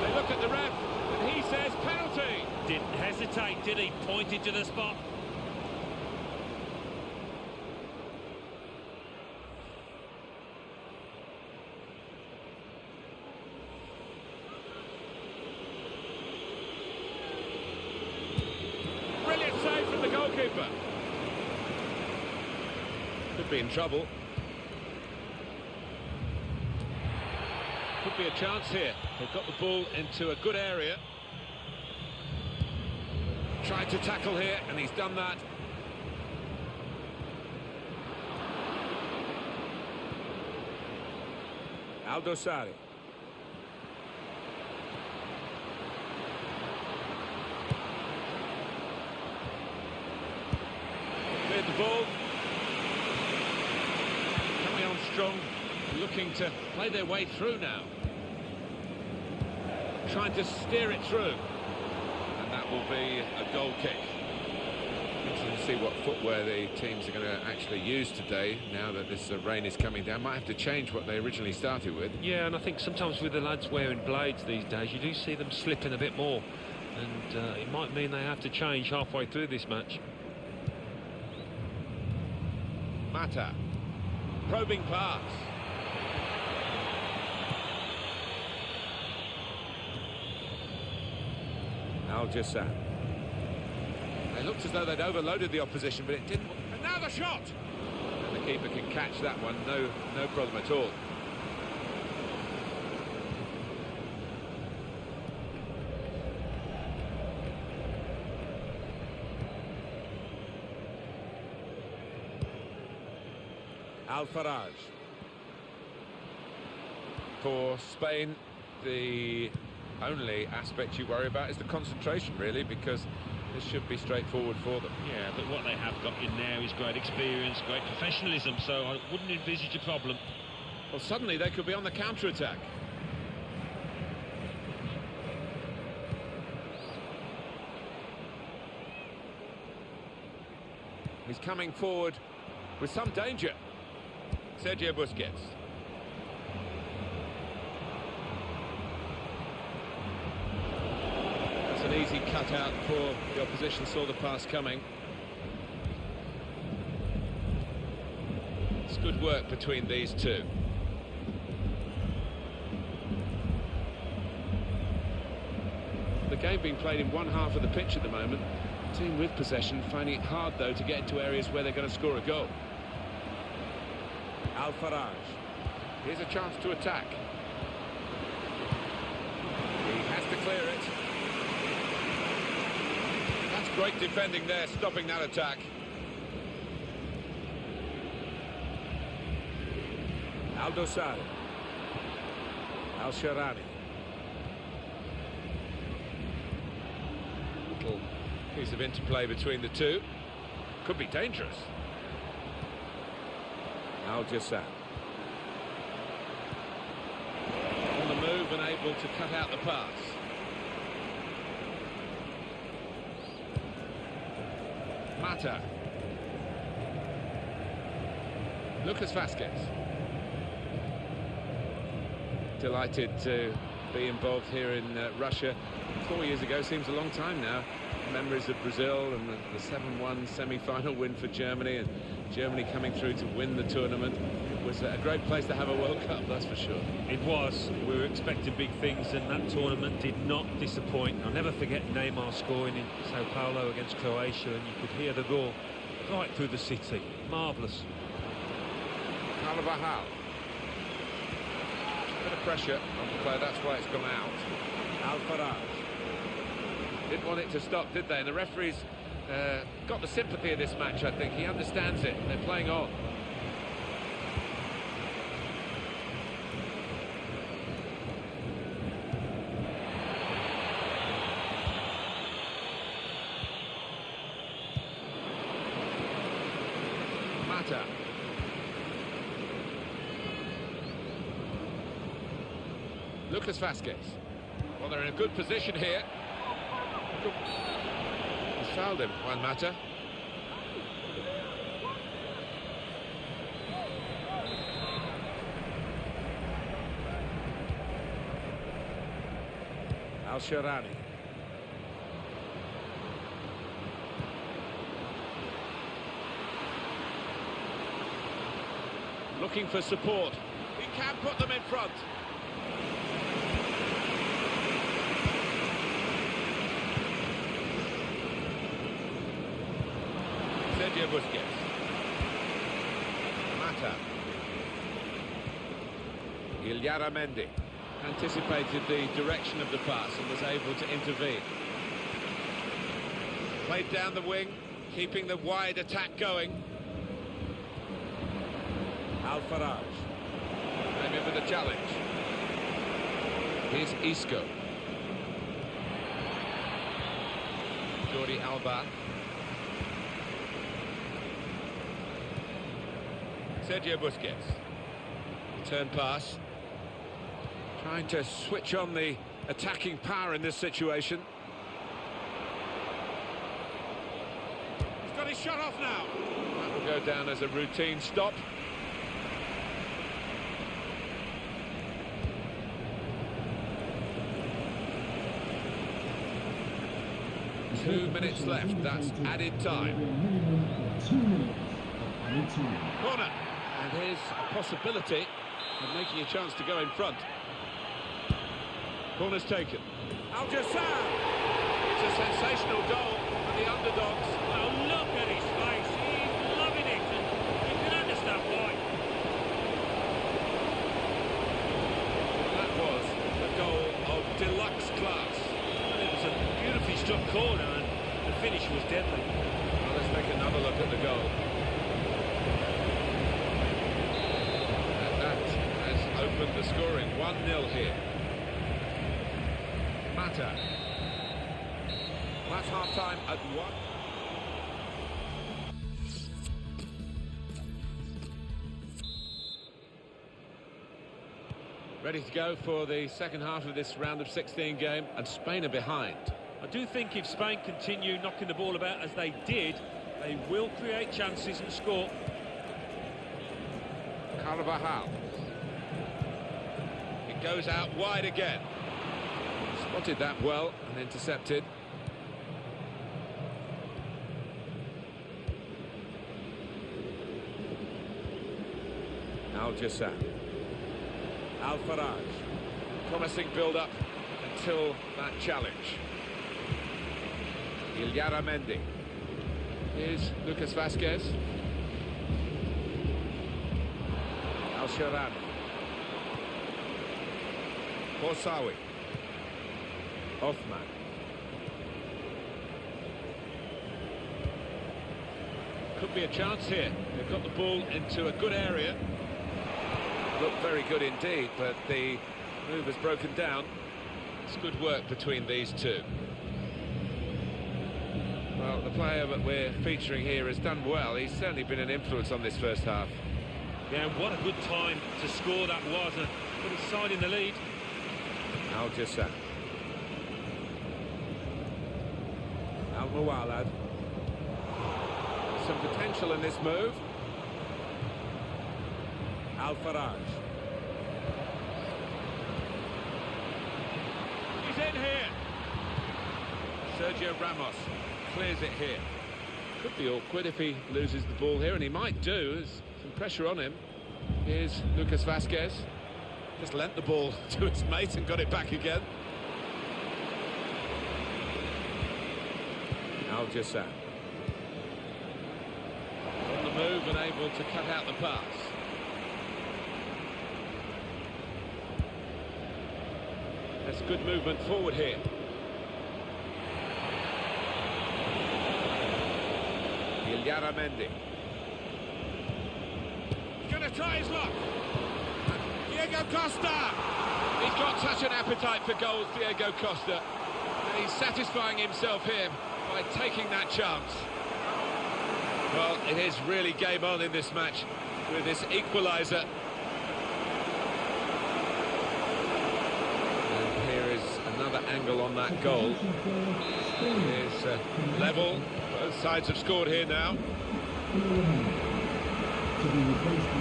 They look at the ref, and he says penalty. Didn't hesitate, did he? Pointed to the spot. Brilliant save from the goalkeeper. Could be in trouble. Could be a chance here. They've got the ball into a good area. Tried to tackle here, and he's done that. Aldo Sari. Cleared the ball. Coming on strong, looking to play their way through now. Trying to steer it through. And that will be a goal kick. Interesting to see what footwear the teams are going to actually use today, now that this rain is coming down. Might have to change what they originally started with. Yeah, and I think sometimes with the lads wearing blades these days, you do see them slipping a bit more. And it might mean they have to change halfway through this match. Mata. Probing pass. Al Jassam. They looked as though they'd overloaded the opposition, but it didn't. And now the shot! And the keeper can catch that one, no problem at all. Al-Faraj. For Spain, the only aspect you worry about is the concentration, really, because this should be straightforward for them. Yeah, but what they have got in now is great experience, great professionalism, so I wouldn't envisage a problem. Well, suddenly they could be on the counter-attack. He's coming forward with some danger. Sergio Busquets. That's an easy cutout before the opposition saw the pass coming. It's good work between these two. The game being played in one half of the pitch at the moment. The team with possession finding it hard, though, to get into areas where they're going to score a goal. Al-Faraj. Here's a chance to attack. He has to clear it. That's great defending there, stopping that attack. Al-Dosari. Al-Sharani. Little piece of interplay between the two. Could be dangerous. Al-Jassam. On the move and able to cut out the pass. Mata. Lucas Vazquez. Delighted to be involved here in Russia. 4 years ago, seems a long time now. Memories of Brazil and the 7-1 semi-final win for Germany, and Germany coming through to win the tournament. It was a great place to have a World Cup, that's for sure. It was. We were expecting big things, and that tournament did not disappoint. I'll never forget Neymar scoring in Sao Paulo against Croatia, and you could hear the roar right through the city. Marvellous. Carvajal. A bit of pressure on the player, that's why it's gone out. Al-Faraj. Didn't want it to stop, did they? And the referee's got the sympathy of this match, I think. He understands it. They're playing on. Mata. Lucas Vazquez. Well, they're in a good position here. He's fouled him, Juan Mata. Al-Sharani. Looking for support. He can put them in front. Sergio Busquets. Mata. Illarramendi anticipated the direction of the pass and was able to intervene. Played down the wing, keeping the wide attack going. Al-Faraj. Maybe with a challenge. Here's Isco. Jordi Alba. Sergio Busquets. Return pass. Trying to switch on the attacking power in this situation. He's got his shot off now. That will go down as a routine stop. Two minutes left, that's added time. 2 minutes of added time. Corner. And here's a possibility of making a chance to go in front. Corner's taken. Al-Jassam! It's a sensational goal for the underdogs. Oh, look at his face. He's loving it. corner, and the finish was deadly. Well, let's take another look at the goal. And that has opened the scoring. 1-0 here. Mata. That's half-time at 1. Ready to go for the second half of this round of 16 game, and Spain are behind. I do think if Spain continue knocking the ball about as they did, they will create chances and score. Carvajal. It goes out wide again. Spotted that well and intercepted. Al-Jassam. Al-Faraj. Promising build-up until that challenge. Illarramendi. Here's Lucas Vazquez. Al-Sharani. Horsawi. Othman. Could be a chance here. They've got the ball into a good area. Looked very good indeed, but the move has broken down. It's good work between these two. Well, the player that we're featuring here has done well. He's certainly been an influence on this first half. Yeah, what a good time to score that was, and put his side in the lead. Al-Jassam. Al-Muwalad. Some potential in this move. Al-Faraj. He's in here. Sergio Ramos clears it here. Could be awkward if he loses the ball here, and he might do. There's some pressure on him. Here's Lucas Vazquez. Just lent the ball to his mate and got it back again. Al-Jassam. On the move and able to cut out the pass. That's good movement forward here. Illarramendi. He's going to try his luck. Diego Costa! He's got such an appetite for goals, Diego Costa. And he's satisfying himself here by taking that chance. Well, it is really game on in this match with this equaliser. And here is another angle on that goal. Here's level. Both sides have scored here now. To be replaced by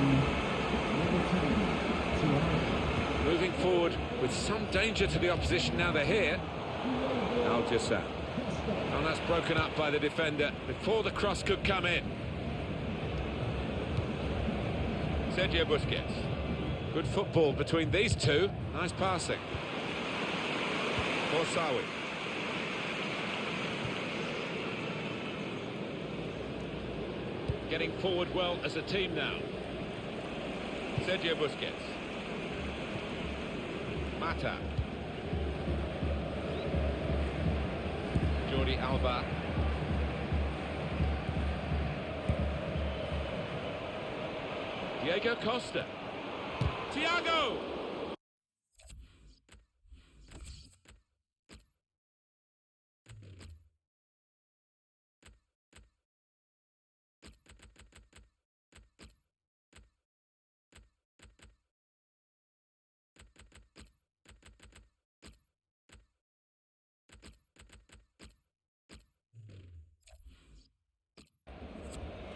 number 10, Moving forward with some danger to the opposition now they're here. Al-Jassam. And that's broken up by the defender before the cross could come in. Sergio Busquets. Good football between these two. Nice passing. Horsawi. Getting forward well as a team now. Sergio Busquets. Mata. Jordi Alba. Diego Costa. Thiago!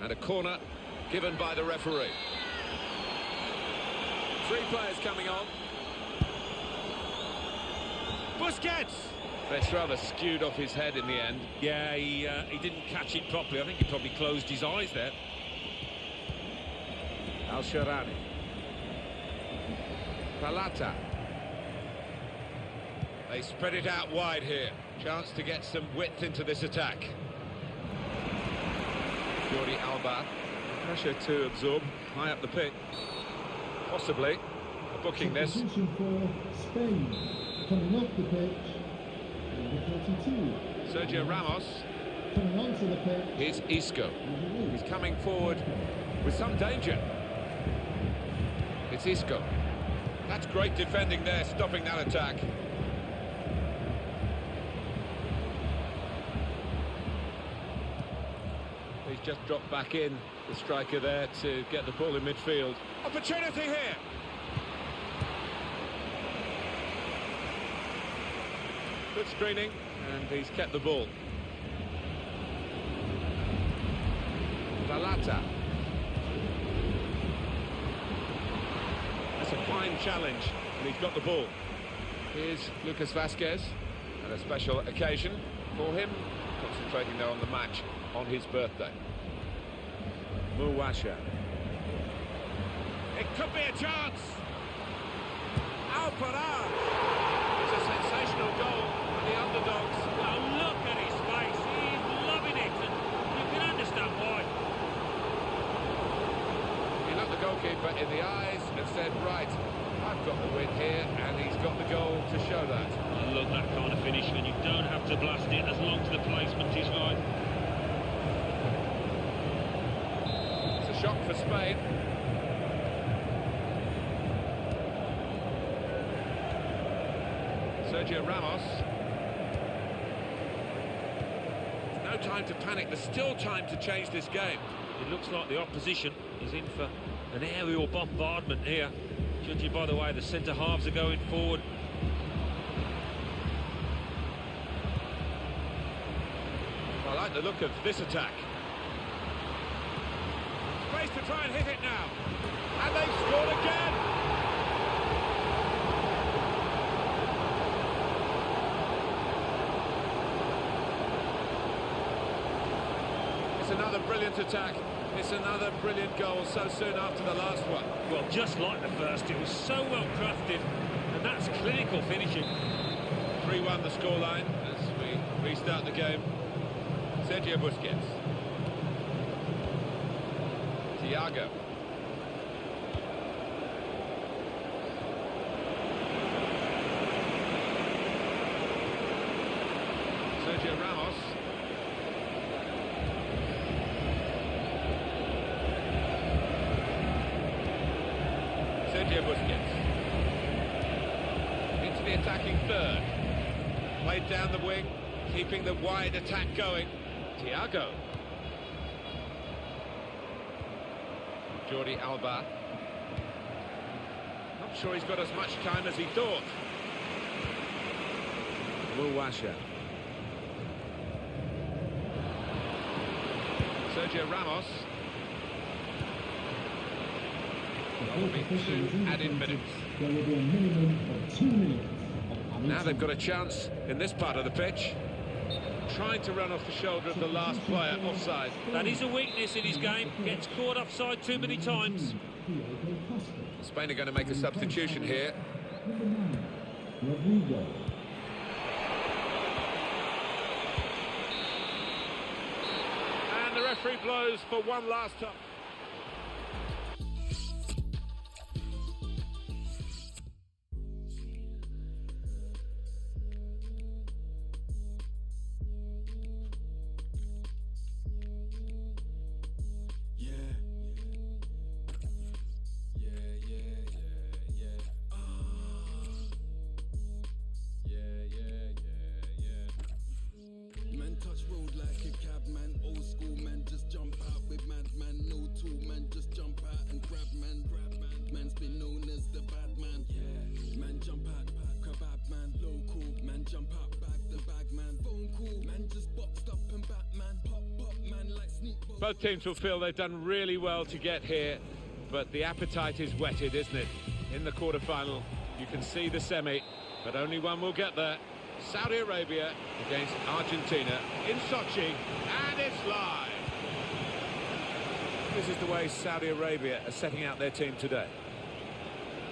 And a corner given by the referee. 3 players coming on. Busquets! It's rather skewed off his head in the end. Yeah, he didn't catch it properly. I think he probably closed his eyes there. Al-Sharani. Palata. They spread it out wide here. Chance to get some width into this attack. Jordi Alba. Pressure to absorb high up the pitch. Possibly booking this. Substitution for Spain, coming off the pitch, Number 32. Sergio Ramos. Coming onto the pitch. Here's Isco. He's coming forward with some danger. It's Isco. That's great defending there, stopping that attack. He's just dropped back in, the striker there, to get the ball in midfield. Opportunity here! Good screening, and he's kept the ball. Valata. That's a fine challenge, and he's got the ball. Here's Lucas Vazquez, and a special occasion for him, concentrating there on the match on his birthday. Muwasha. It could be a chance! Alparad! It's a sensational goal for the underdogs. Well, look at his face, he's loving it, and you can understand why. He looked the goalkeeper in the eyes and said, right, I've got the win here, and he's got the goal to show that. I love that kind of finish, and you don't have to blast it as long as the placement is right. It's a shock for Spain. Sergio Ramos. There's no time to panic, there's still time to change this game. It looks like the opposition is in for an aerial bombardment here, judging by the way the centre-halves are going forward. I like the look of this attack. Space to try and hit it now. And they've scored again! It's another brilliant attack. It's another brilliant goal so soon after the last one. Well, just like the first, it was so well crafted, and that's clinical finishing. 3-1 the scoreline as we restart the game. Sergio Busquets. Thiago. Sergio Ramos. Sergio Busquets. Into the attacking third. Played down the wing, keeping the wide attack going. Thiago. Jordi Alba. Not sure he's got as much time as he thought. Muwasha. Sergio Ramos. There will be 2 added minutes. There will be a minimum of 2 minutes. Now they've got a chance in this part of the pitch. Trying to run off the shoulder of the last player offside. That is a weakness in his game, gets caught offside too many times. Spain are going to make a substitution here. Rodrigo. And the referee blows for one last time. Both teams will feel they've done really well to get here, but the appetite is whetted, isn't it? In the quarter-final, you can see the semi, but only one will get there. Saudi Arabia against Argentina in Sochi, and it's live. This is the way Saudi Arabia are setting out their team today.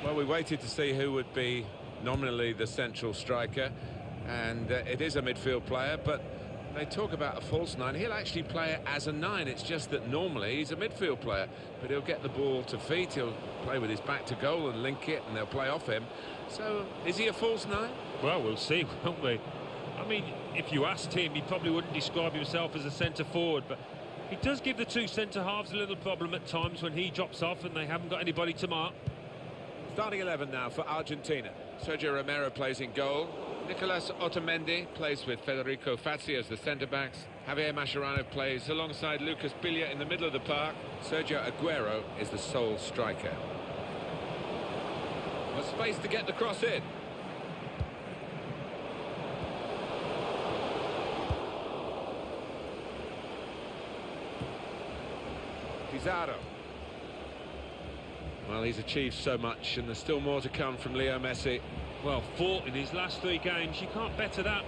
Well, we waited to see who would be nominally the central striker, and it is a midfield player, but they talk about a false 9. He'll actually play as a 9. It's just that normally he's a midfield player, but he'll get the ball to feet, he'll play with his back to goal and link it, and they'll play off him. So, is he a false 9? Well, we'll see, won't we? I mean, if you asked him, he probably wouldn't describe himself as a centre-forward, but he does give the two centre-halves a little problem at times when he drops off and they haven't got anybody to mark. Starting 11 now for Argentina. Sergio Romero plays in goal. Nicolas Otamendi plays with Federico Fazio as the centre-backs. Javier Mascherano plays alongside Lucas Billa in the middle of the park. Sergio Aguero is the sole striker. A space to get the cross in. Pizarro. Well, he's achieved so much, and there's still more to come from Leo Messi. Well, 4 in his last 3 games, you can't better that.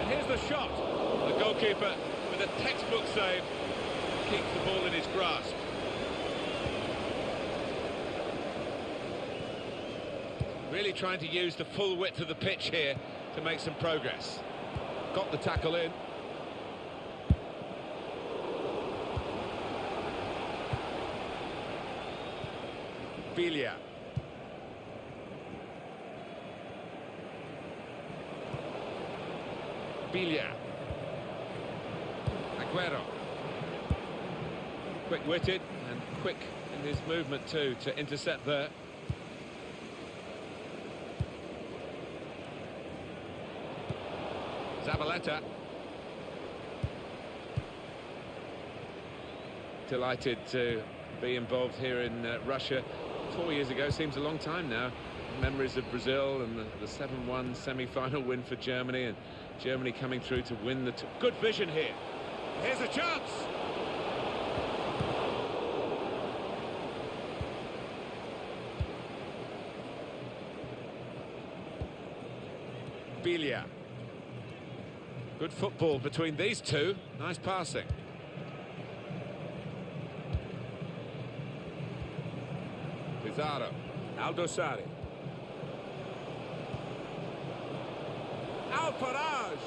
And here's the shot. The goalkeeper, with a textbook save, keeps the ball in his grasp. Really trying to use the full width of the pitch here to make some progress. Got the tackle in. Billa. Billa. Aguero. Quick-witted and quick in his movement too to intercept there. Zabaleta. Delighted to be involved here in Russia. 4 years ago, seems a long time now. Memories of Brazil and the 7-1 semi-final win for Germany, and Germany coming through to win the... Good vision here. Here's a chance. Billa. Good football between these two. Nice passing. Pizarro. Aldosari. Alfarage.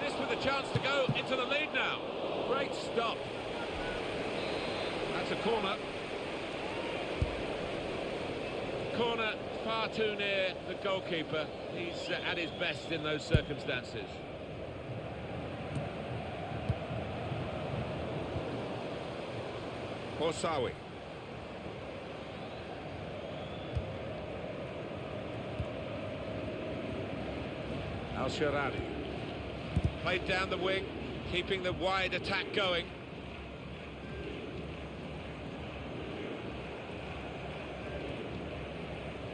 This with a chance to go into the lead now. Great stop. That's a corner. Corner far too near the goalkeeper. He's at his best in those circumstances. Horsawi. Al-Sharadi. Played down the wing, keeping the wide attack going.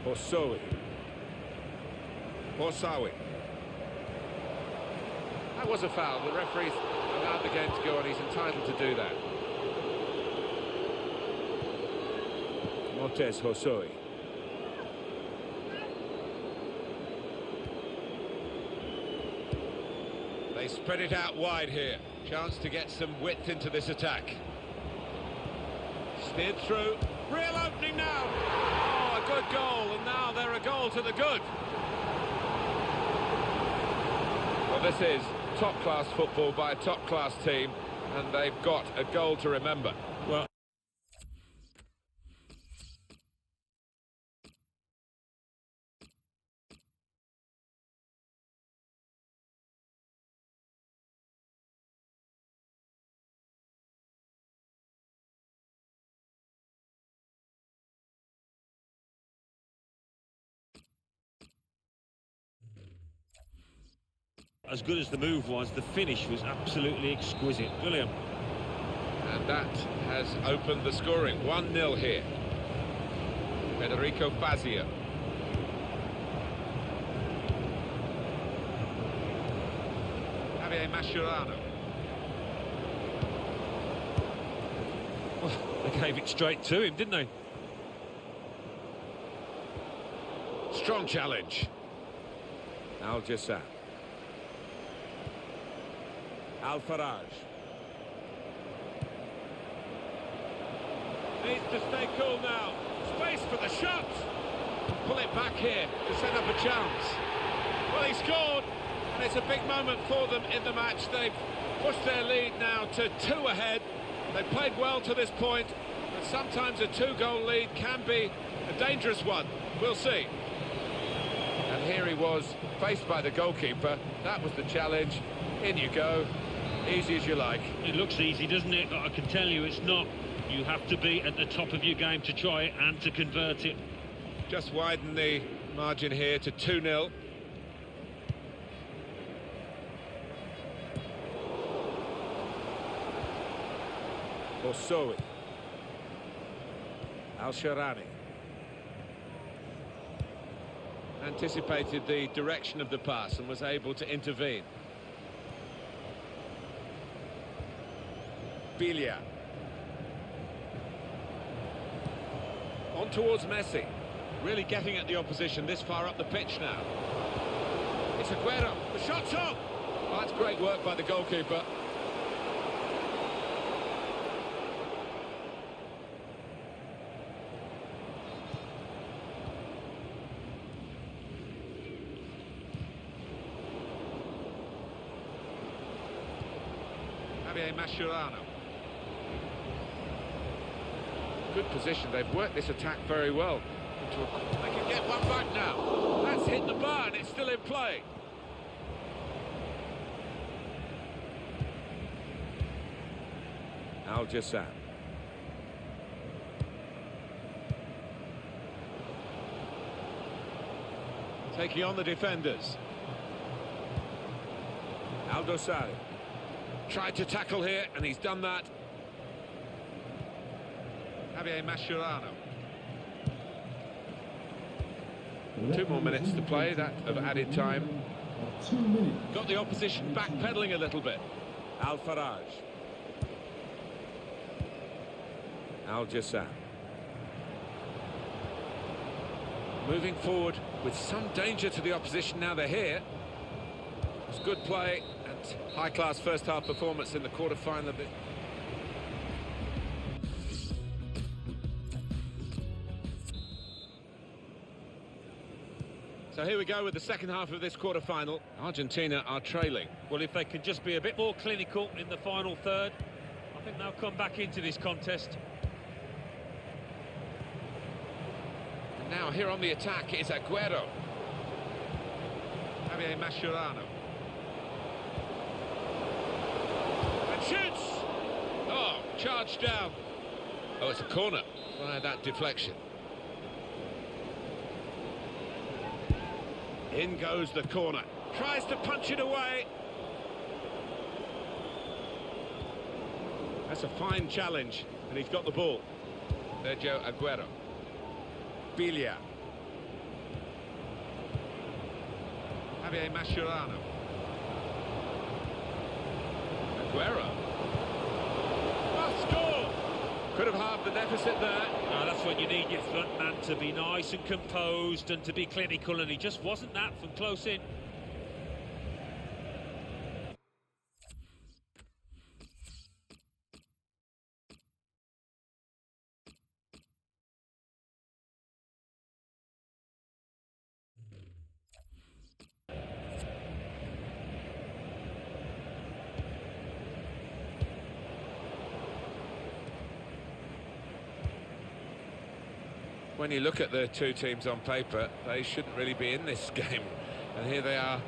Horsawi. Horsawi. That was a foul. The referee's allowed the game to go on. He's entitled to do that. Montez Horsawi. They spread it out wide here. Chance to get some width into this attack. Steered through. Real opening now. Oh, a good goal, and now they're a goal to the good. Well, this is top-class football by a top-class team, and they've got a goal to remember. Well, as good as the move was, the finish was absolutely exquisite. Brilliant. And that has opened the scoring. 1-0 here. Federico Fazio. Javier Mascherano. Well, they gave it straight to him, didn't they? Strong challenge. Al-Jassam. Alfarage. Needs to stay cool now. Space for the shot. Pull it back here to set up a chance. Well, he scored, and it's a big moment for them in the match. They've pushed their lead now to 2 ahead. They've played well to this point, but sometimes a 2-goal lead can be a dangerous one. We'll see. And here he was, faced by the goalkeeper. That was the challenge. In you go. Easy as you like. It looks easy, doesn't it? But I can tell you it's not. You have to be at the top of your game to try it and to convert it. Just widen the margin here to 2-0. Borsoi. Al-Sharani. Anticipated the direction of the pass and was able to intervene. Bilia. On towards Messi. Really getting at the opposition this far up the pitch now. It's Aguero. The shot's on! Oh, that's great work by the goalkeeper. Mascherano. Good position, they've worked this attack very well. They can get one back now. That's hit the bar and it's still in play. Al-Jassam. Taking on the defenders. Al-Dosari. Tried to tackle here, and he's done that. Javier Mascherano. 2 more minutes to play, that of added time. 2 minutes. Got the opposition backpedaling a little bit. Al-Faraj. Al-Jassam. Moving forward with some danger to the opposition now they're here. It's good play. High-class first-half performance in the quarter-final of it. So here we go with the second half of this quarter-final. Argentina are trailing. Well, if they can just be a bit more clinical in the final third, I think they'll come back into this contest. And now here on the attack is Aguero. Javier Mascherano. Shoots! Oh, charged down. Oh, it's a corner via that deflection. In goes the corner. Tries to punch it away. That's a fine challenge, and he's got the ball. Sergio Aguero. Bilia. Javier Mascherano. Aguero. Must score! Could have halved the deficit there. That's when you need your front man to be nice and composed and to be clinical, and he just wasn't that from close in. When you look at the two teams on paper, they shouldn't really be in this game. And here they are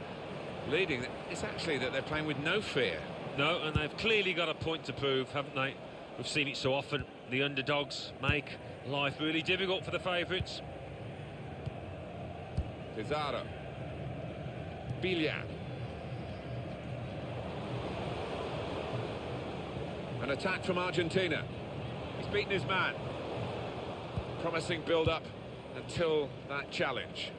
leading. It's actually that they're playing with no fear. No, and they've clearly got a point to prove, haven't they? We've seen it so often. The underdogs make life really difficult for the favourites. Pizarro. Bilia. An attack from Argentina. He's beaten his man. Promising build-up until that challenge.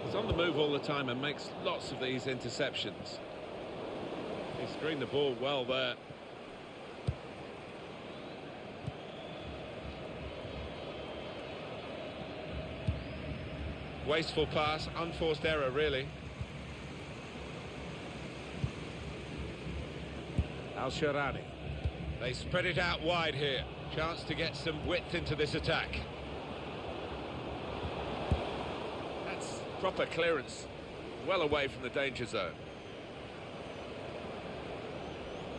He's on the move all the time and makes lots of these interceptions. He screened the ball well there. Wasteful pass, unforced error really. Al-Sharani. They spread it out wide here. Chance to get some width into this attack. That's proper clearance. Well away from the danger zone.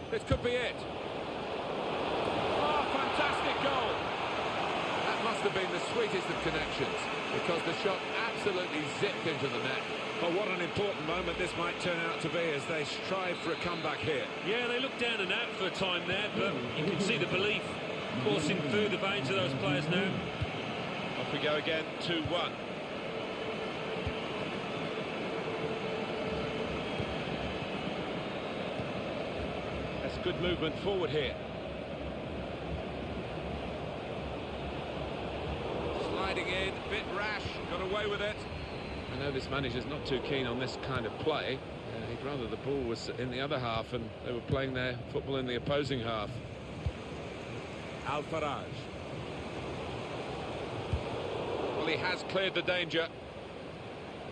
This could be it. Oh, fantastic goal. That must have been the sweetest of connections, because the shot absolutely zipped into the net. But what an important moment this might turn out to be as they strive for a comeback here. Yeah, they look down and out for a time there, but you can see the belief coursing through the veins of those players now. Off we go again, 2-1. That's good movement forward here. Sliding in, a bit rash, got away with it. I know this manager's not too keen on this kind of play. He'd rather the ball was in the other half and they were playing their football in the opposing half. Al-Faraj. Well, he has cleared the danger.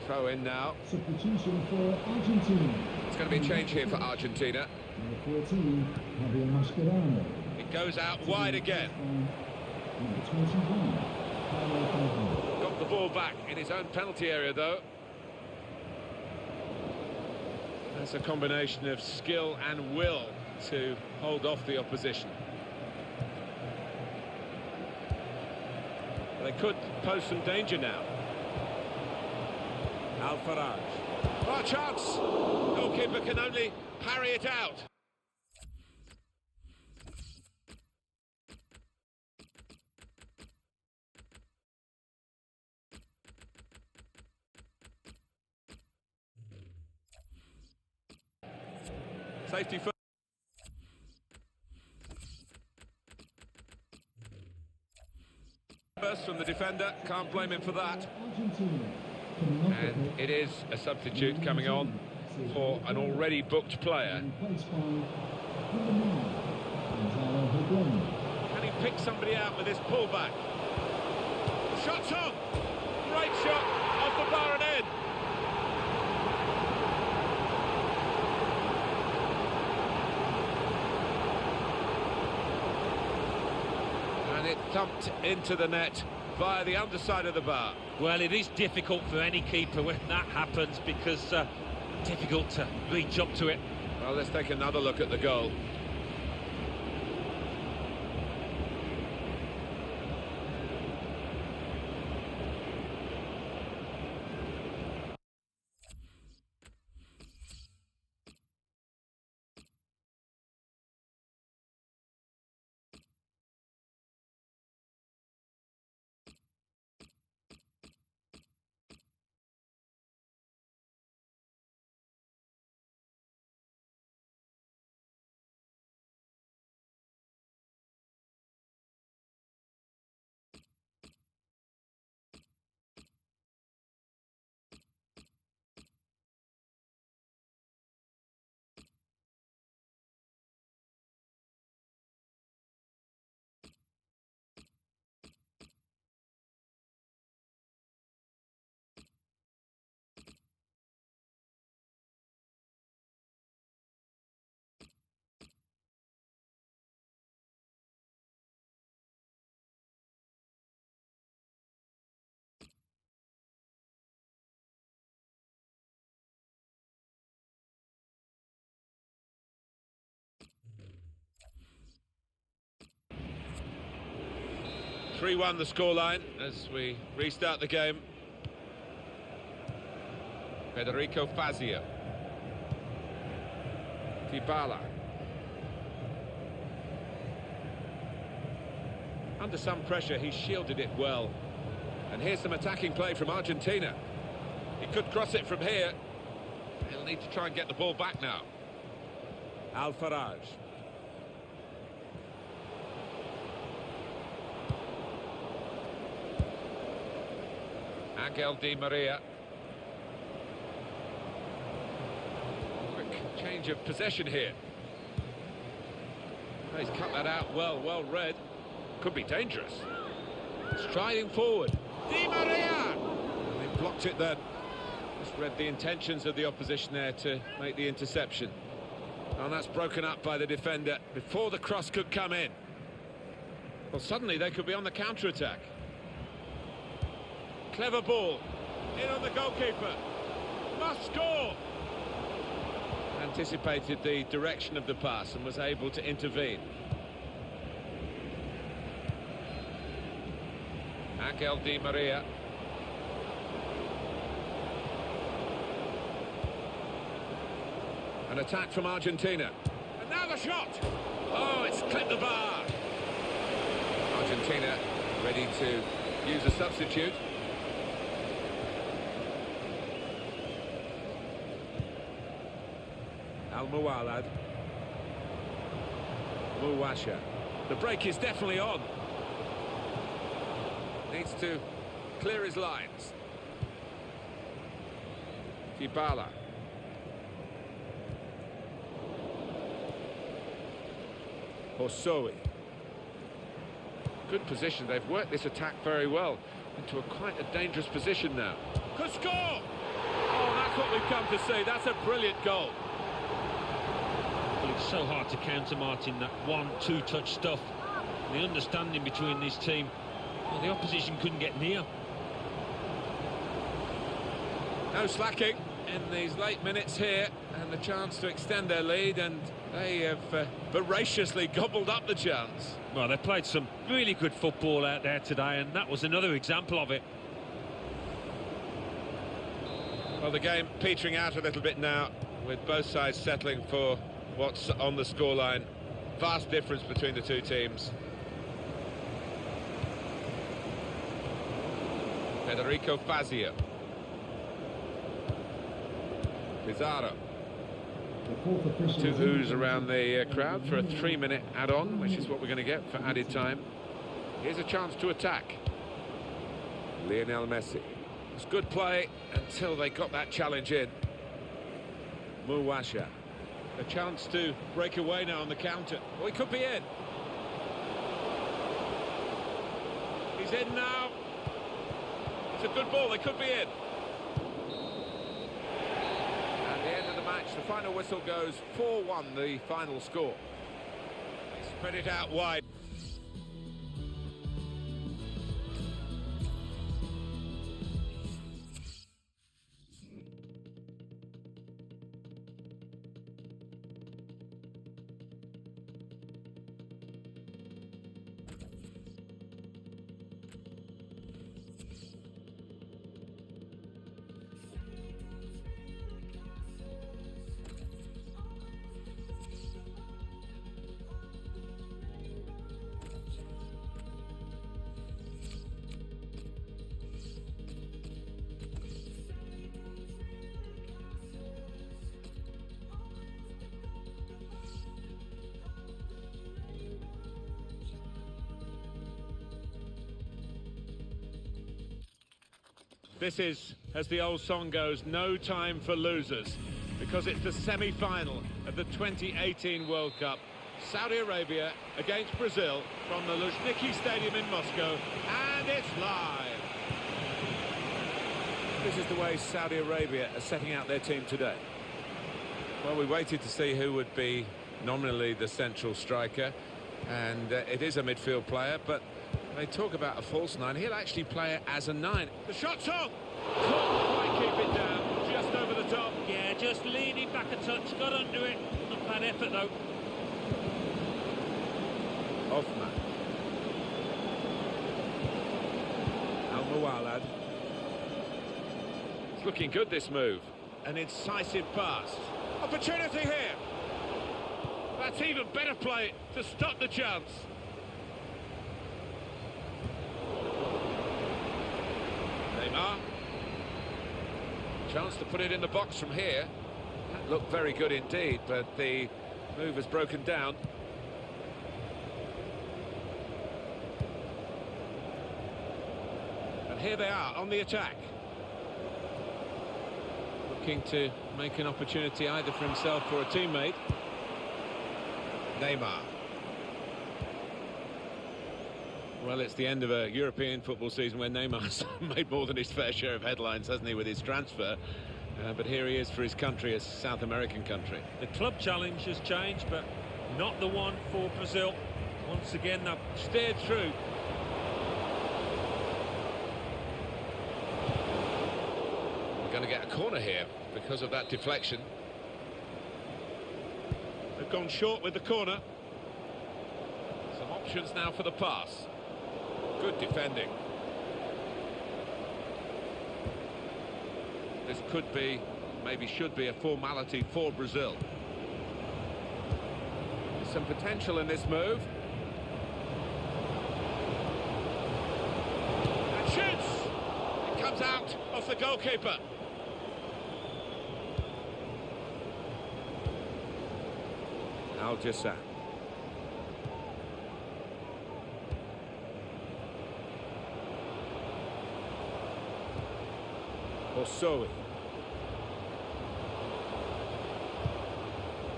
Throw in now. Substitution for Argentina. It's going to be a change here for Argentina. Number 14, Javier Mascherano. It goes out wide again. Number 21, Paulo Pogba. Got the ball back in his own penalty area, though. That's a combination of skill and will to hold off the opposition. They could pose some danger now. Al-Faraj. Oh, chance! Goalkeeper can only parry it out. Safety first. First from the defender, can't blame him for that. And it is a substitute coming on for an already booked player. Can he pick somebody out with this pullback? Shot's on! Great shot off the bar and in. And it thumped into the net via the underside of the bar. Well, it is difficult for any keeper when that happens because difficult to reach up to it. Well, let's take another look at the goal. (3-1) the scoreline as we restart the game. Federico Fazio. Dybala. Under some pressure, he shielded it well. And here's some attacking play from Argentina. He could cross it from here. He'll need to try and get the ball back now. Al-Faraj. Angel Di Maria. Quick change of possession here. Oh, he's cut that out well read. Could be dangerous. Striding forward. Di Maria! They blocked it then. Just read the intentions of the opposition there to make the interception. And that's broken up by the defender before the cross could come in. Well, suddenly they could be on the counter-attack. Clever ball. In on the goalkeeper. Must score! Anticipated the direction of the pass and was able to intervene. Angel Di Maria. An attack from Argentina. And now the shot! Oh, it's clipped the bar. Argentina ready to use a substitute. Al-Muwalad. Muwasha. The break is definitely on. Needs to clear his lines. Dybala. Hosoi. Good position. They've worked this attack very well into quite a dangerous position now. Could score! Oh, that's what we've come to see. That's a brilliant goal. Well, it's so hard to counter, Martin, that 1-2 touch stuff. The understanding between this team, well, the opposition couldn't get near. No slacking in these late minutes here, and the chance to extend their lead, and they have voraciously gobbled up the chance. Well, they played some really good football out there today, and that was another example of it. Well, the game petering out a little bit now, with both sides settling for what's on the scoreline. Vast difference between the two teams. Federico Fazio. Pizarro. Two who's around the crowd for a 3-minute add-on, which is what we're going to get for added time. Here's a chance to attack. Lionel Messi. It's good play until they got that challenge in. Muwasha. A chance to break away now on the counter. Oh, he could be in. He's in now. It's a good ball, they could be in. At the end of the match, the final whistle goes 4-1, the final score. Spread it out wide. This is, as the old song goes, no time for losers, because it's the semi-final of the 2018 World Cup. Saudi Arabia against Brazil from the Luzhniki Stadium in Moscow, and it's live. This is the way Saudi Arabia are setting out their team today. Well, we waited to see who would be nominally the central striker, and it is a midfield player, but they talk about a false nine. He'll actually play it as a 9. The shot's on! Can't quite keep it down. Just over the top. Yeah, just leaning back a touch. Got under it. Not bad effort, though. Hoffman. Al-Muwalad. It's looking good, this move. An incisive pass. Opportunity here. That's even better play to stop the chance. Neymar. Chance to put it in the box from here. That looked very good indeed, but the move has broken down. And here they are on the attack. Looking to make an opportunity either for himself or a teammate. Neymar. Well, it's the end of a European football season when Neymar's made more than his fair share of headlines, hasn't he, with his transfer? But here he is for his country, a South American country. The club challenge has changed, but not the one for Brazil. Once again, they've steered through. We're going to get a corner here because of that deflection. They've gone short with the corner. Some options now for the pass. Good defending. this could be, maybe should be, a formality for Brazil. There's some potential in this move. And shoots! It comes out off the goalkeeper. Al-Jassam. Osowi.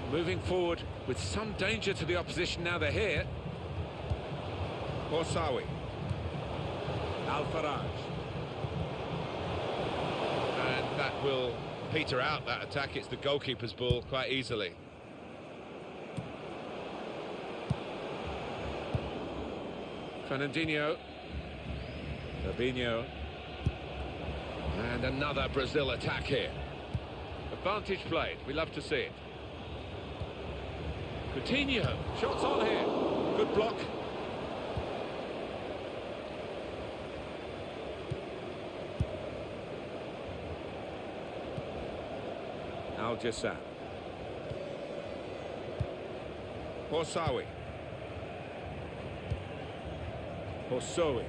Moving forward with some danger to the opposition now they're here. Osowi. Al-Faraj. And that will peter out that attack. It's the goalkeeper's ball quite easily. Fernandinho. Fabinho. And another Brazil attack here. Advantage played. We love to see it. Coutinho. Shots on here. Good block. Al-Jassam. Osowi. Osowi.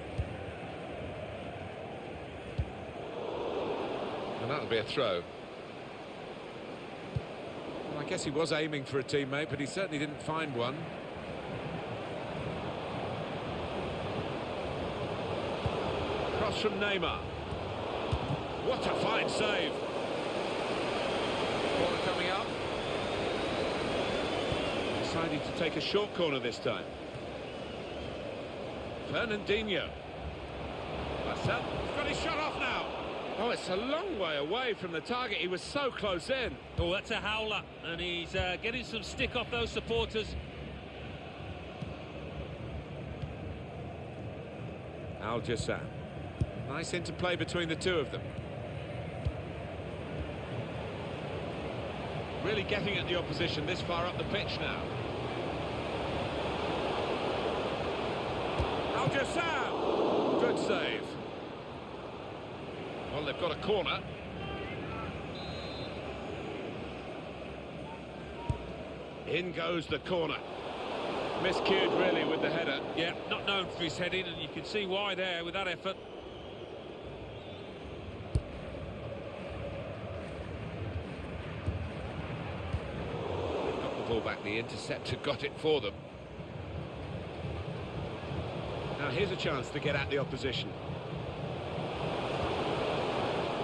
And that'll be a throw. Well, I guess he was aiming for a teammate, but he certainly didn't find one. Cross from Neymar. What a fine save. Corner coming up. Deciding to take a short corner this time. Fernandinho. Marcel, he's got his shot off now. Oh, it's a long way away from the target. He was so close in. Oh, that's a howler, and he's getting some stick off those supporters. Al-Jassam. Nice interplay between the two of them. Really getting at the opposition this far up the pitch now. Al-Jassam! Good save. Well, they've got a corner. In goes the corner. Miscued, really, with the header. Yeah, not known for his heading, and you can see why there with that effort. They've got the ball back. The interceptor got it for them. Now, here's a chance to get at the opposition.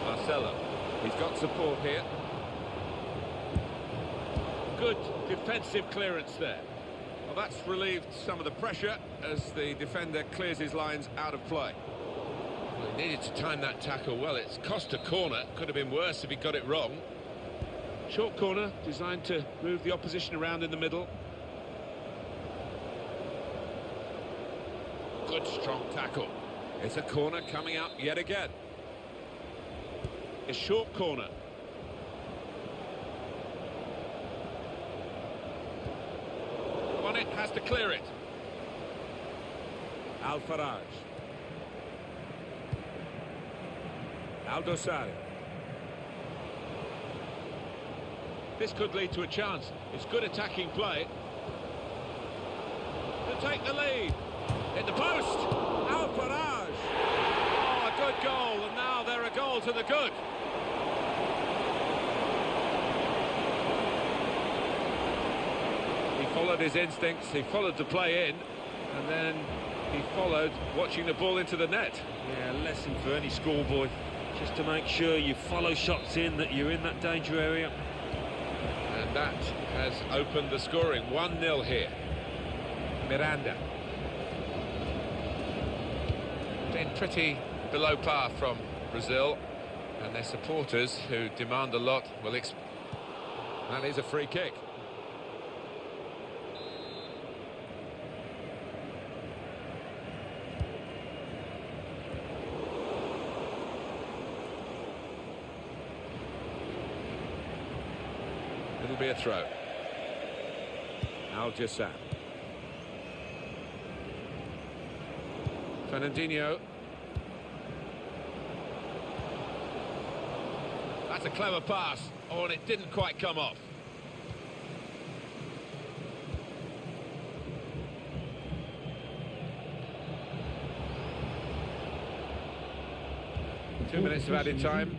Marcelo. He's got support here. Good defensive clearance there. Well, that's relieved some of the pressure as the defender clears his lines out of play. Well, he needed to time that tackle well. It's cost a corner. Could have been worse if he got it wrong. Short corner designed to move the opposition around in the middle. Good strong tackle. It's a corner coming up yet again. A short corner. On it, has to clear it. Al-Faraj. Aldosari. This could lead to a chance. It's good attacking play. To take the lead. Hit the post. Al-Faraj. Oh, a good goal, and now they're a goal to the good. He followed his instincts, he followed the play in, and then he followed watching the ball into the net. Yeah, a lesson for any schoolboy, just to make sure you follow shots in, that you're in that danger area. And that has opened the scoring. 1-0 here. Miranda. Been pretty below par from Brazil, and their supporters, who demand a lot, will that is a free kick. It'll be a throw. Al-Jassam. Fernandinho. That's a clever pass. Oh, and it didn't quite come off. Two minutes of added time.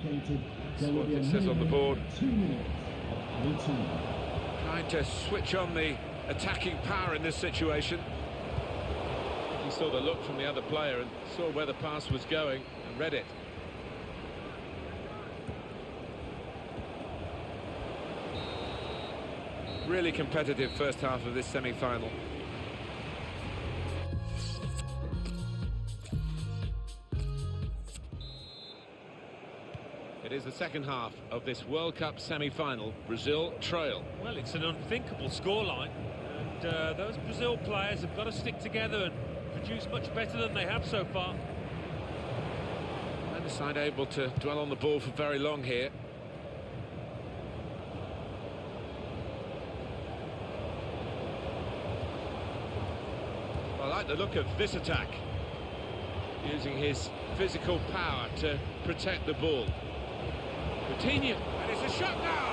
That's what it says on the board. 2 minutes. Trying to switch on the attacking power in this situation. He saw the look from the other player and saw where the pass was going and read it. Really competitive first half of this semi-final. It is the second half of this World Cup semi-final. Brazil trail. Well, it's an unthinkable scoreline, and those Brazil players have got to stick together and produce much better than they have so far. And the side able to dwell on the ball for very long here. I like the look of this attack, using his physical power to protect the ball. Coutinho, and it's a shot now!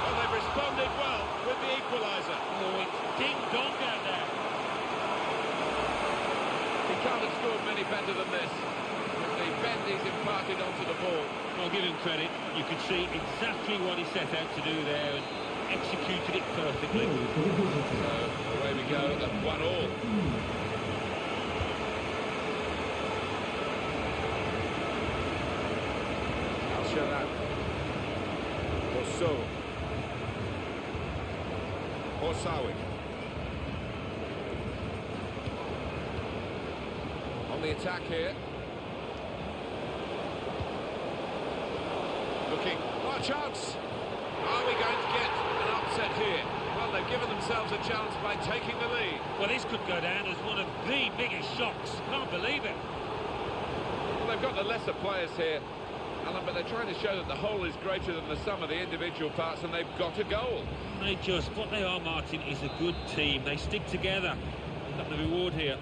Well, they've responded well with the equaliser. Oh, it's ding-dong out there. He can't have scored many better than this. With the bend he's imparted onto the ball. I'll give him credit. You could see exactly what he set out to do there and executed it perfectly. So, away we go at 1-1. I'll show that. Orsawi. On the attack here. Looking. Oh, a chance! Are we going to get an upset here? Well, they've given themselves a chance by taking the lead. Well, this could go down as one of the biggest shocks. Can't believe it. Well, they've got the lesser players here, Alan, but they're trying to show that the whole is greater than the sum of the individual parts, and they've got a goal. What they are, Martin, is a good team. They stick together. They've got the reward here.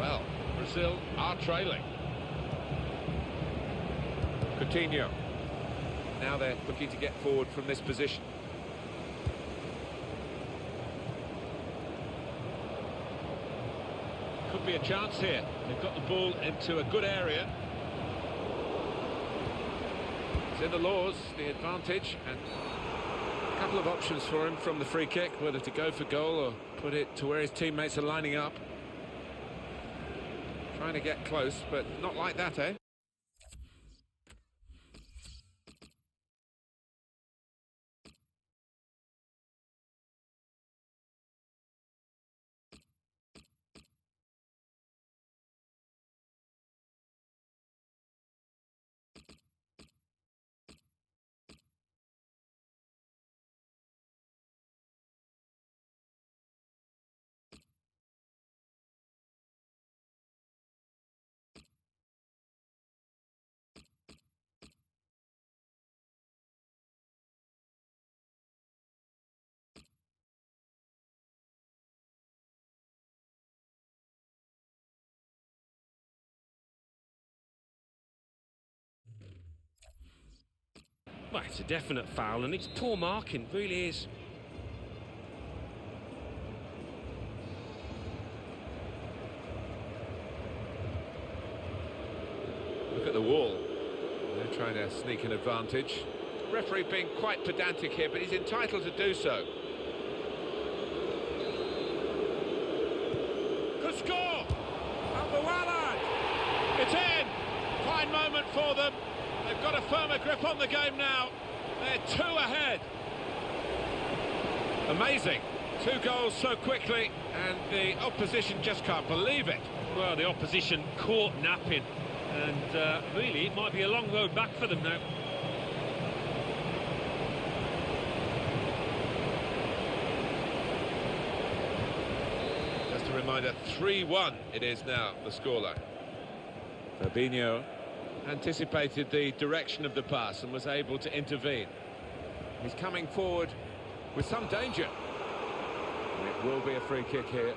Well, Brazil are trailing. Coutinho. Now they're looking to get forward from this position. Could be a chance here. They've got the ball into a good area. It's in the laws, the advantage, and a couple of options for him from the free kick, whether to go for goal or put it to where his teammates are lining up. Trying to get close, but not like that, eh? Well, it's a definite foul, and it's poor marking, really is. Look at the wall. They're trying to sneak an advantage. Referee being quite pedantic here, but he's entitled to do so. Good score! It's in! Fine moment for them. They've got a firmer grip on the game now. They're 2 ahead. Amazing. 2 goals so quickly, and the opposition just can't believe it. Well, the opposition caught napping, and really, it might be a long road back for them now. Just a reminder, 3-1 it is now, the scoreline. Fabinho anticipated the direction of the pass and was able to intervene. He's coming forward with some danger. And it will be a free kick here.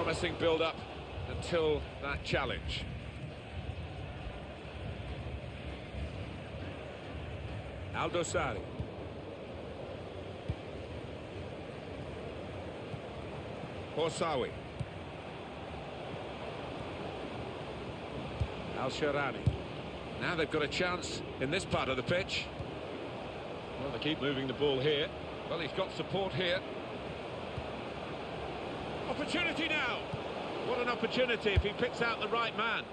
Promising build-up until that challenge. Aldosari. Horsawi. Al-Sharani. Now they've got a chance in this part of the pitch. Well, they keep moving the ball here. Well, he's got support here. Opportunity now. What an opportunity if he picks out the right man.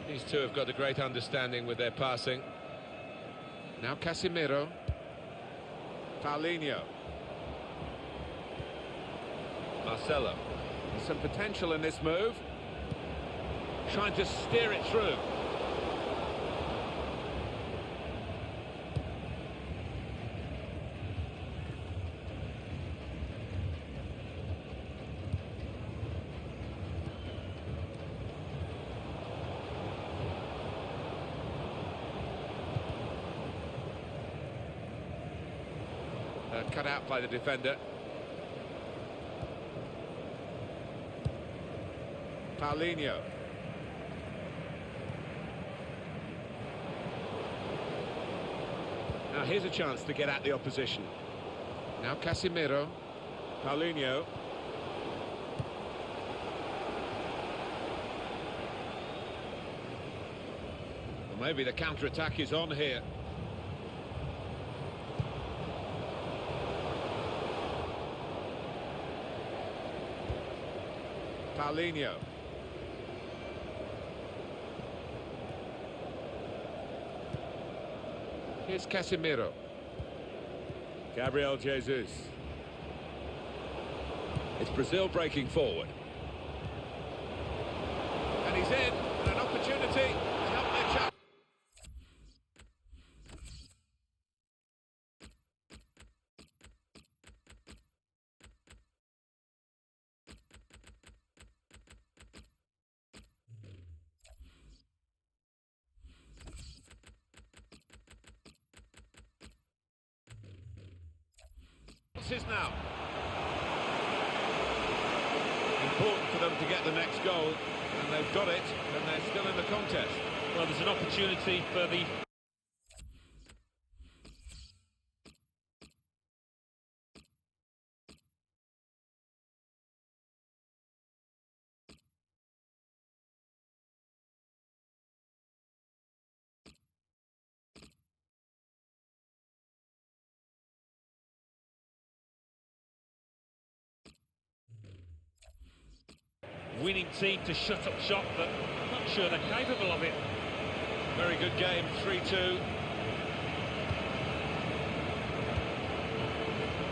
These two have got a great understanding with their passing. Now Casemiro. Paulinho. Marcelo. There's some potential in this move. Trying to steer it through. Cut out by the defender. Paulinho. Now here's a chance to get at the opposition. Now Casemiro. Paulinho. Well, maybe the counter-attack is on here. Paulinho. Here's Casemiro. Gabriel Jesus. It's Brazil breaking forward. And he's in, and an opportunity to help their chance. This is now important for them to get the next goal, and they've got it, and they're still in the contest. Well, there's an opportunity for the... winning team to shut up shop, but I'm not sure they're capable of it. Very good game, 3-2.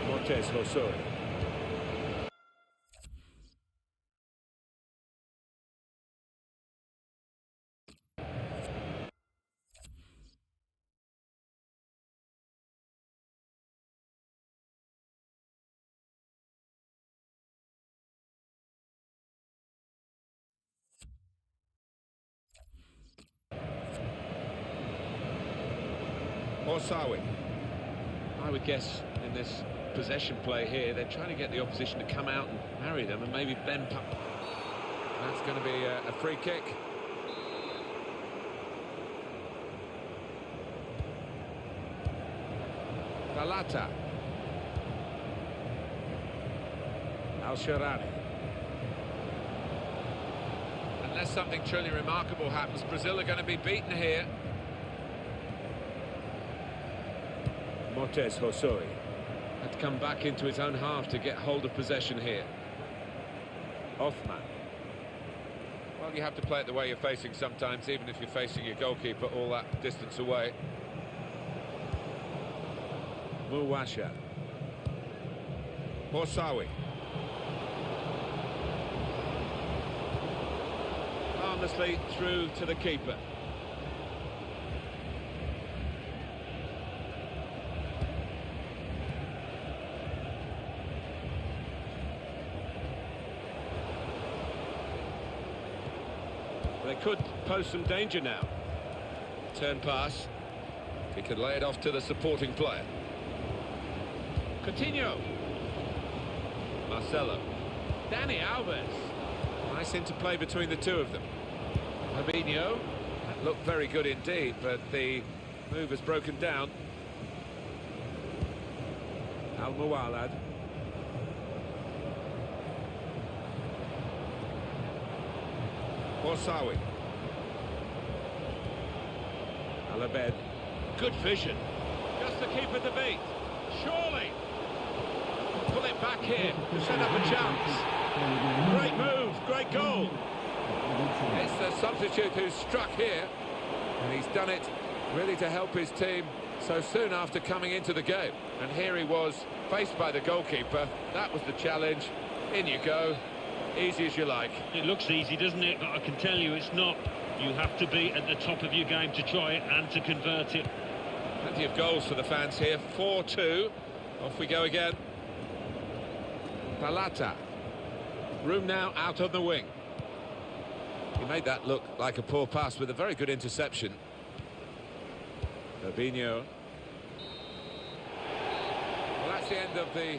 Montez Hosoi. Horsawi. I would guess in this possession play here, they're trying to get the opposition to come out and harry them and maybe bend up. That's going to be a free kick. Balata. Al-Sharani. Unless something truly remarkable happens, Brazil are going to be beaten here. Montez Hosoi had to come back into his own half to get hold of possession here. Othman. Well, you have to play it the way you're facing sometimes, even if you're facing your goalkeeper all that distance away. Muwasha. Horsawi. Harmlessly through to the keeper. They could pose some danger now. Turn pass. He could lay it off to the supporting player. Coutinho. Marcelo. Dani Alves. Nice interplay between the two of them. Fabinho. That looked very good indeed, but the move has broken down. Al-Muwalad. Orsawi. Alabed. Good vision. Just the keeper to beat. Surely. Pull it back here to set up a chance. Great move, great goal. It's the substitute who's struck here, and he's done it really to help his team so soon after coming into the game. And here he was, faced by the goalkeeper. That was the challenge. In you go. Easy as you like. It looks easy, doesn't it? But I can tell you it's not. You have to be at the top of your game to try it and to convert it. Plenty of goals for the fans here. 4-2. Off we go again. Palata. Room now out on the wing. He made that look like a poor pass with a very good interception. Fabinho. Well, that's the end of the...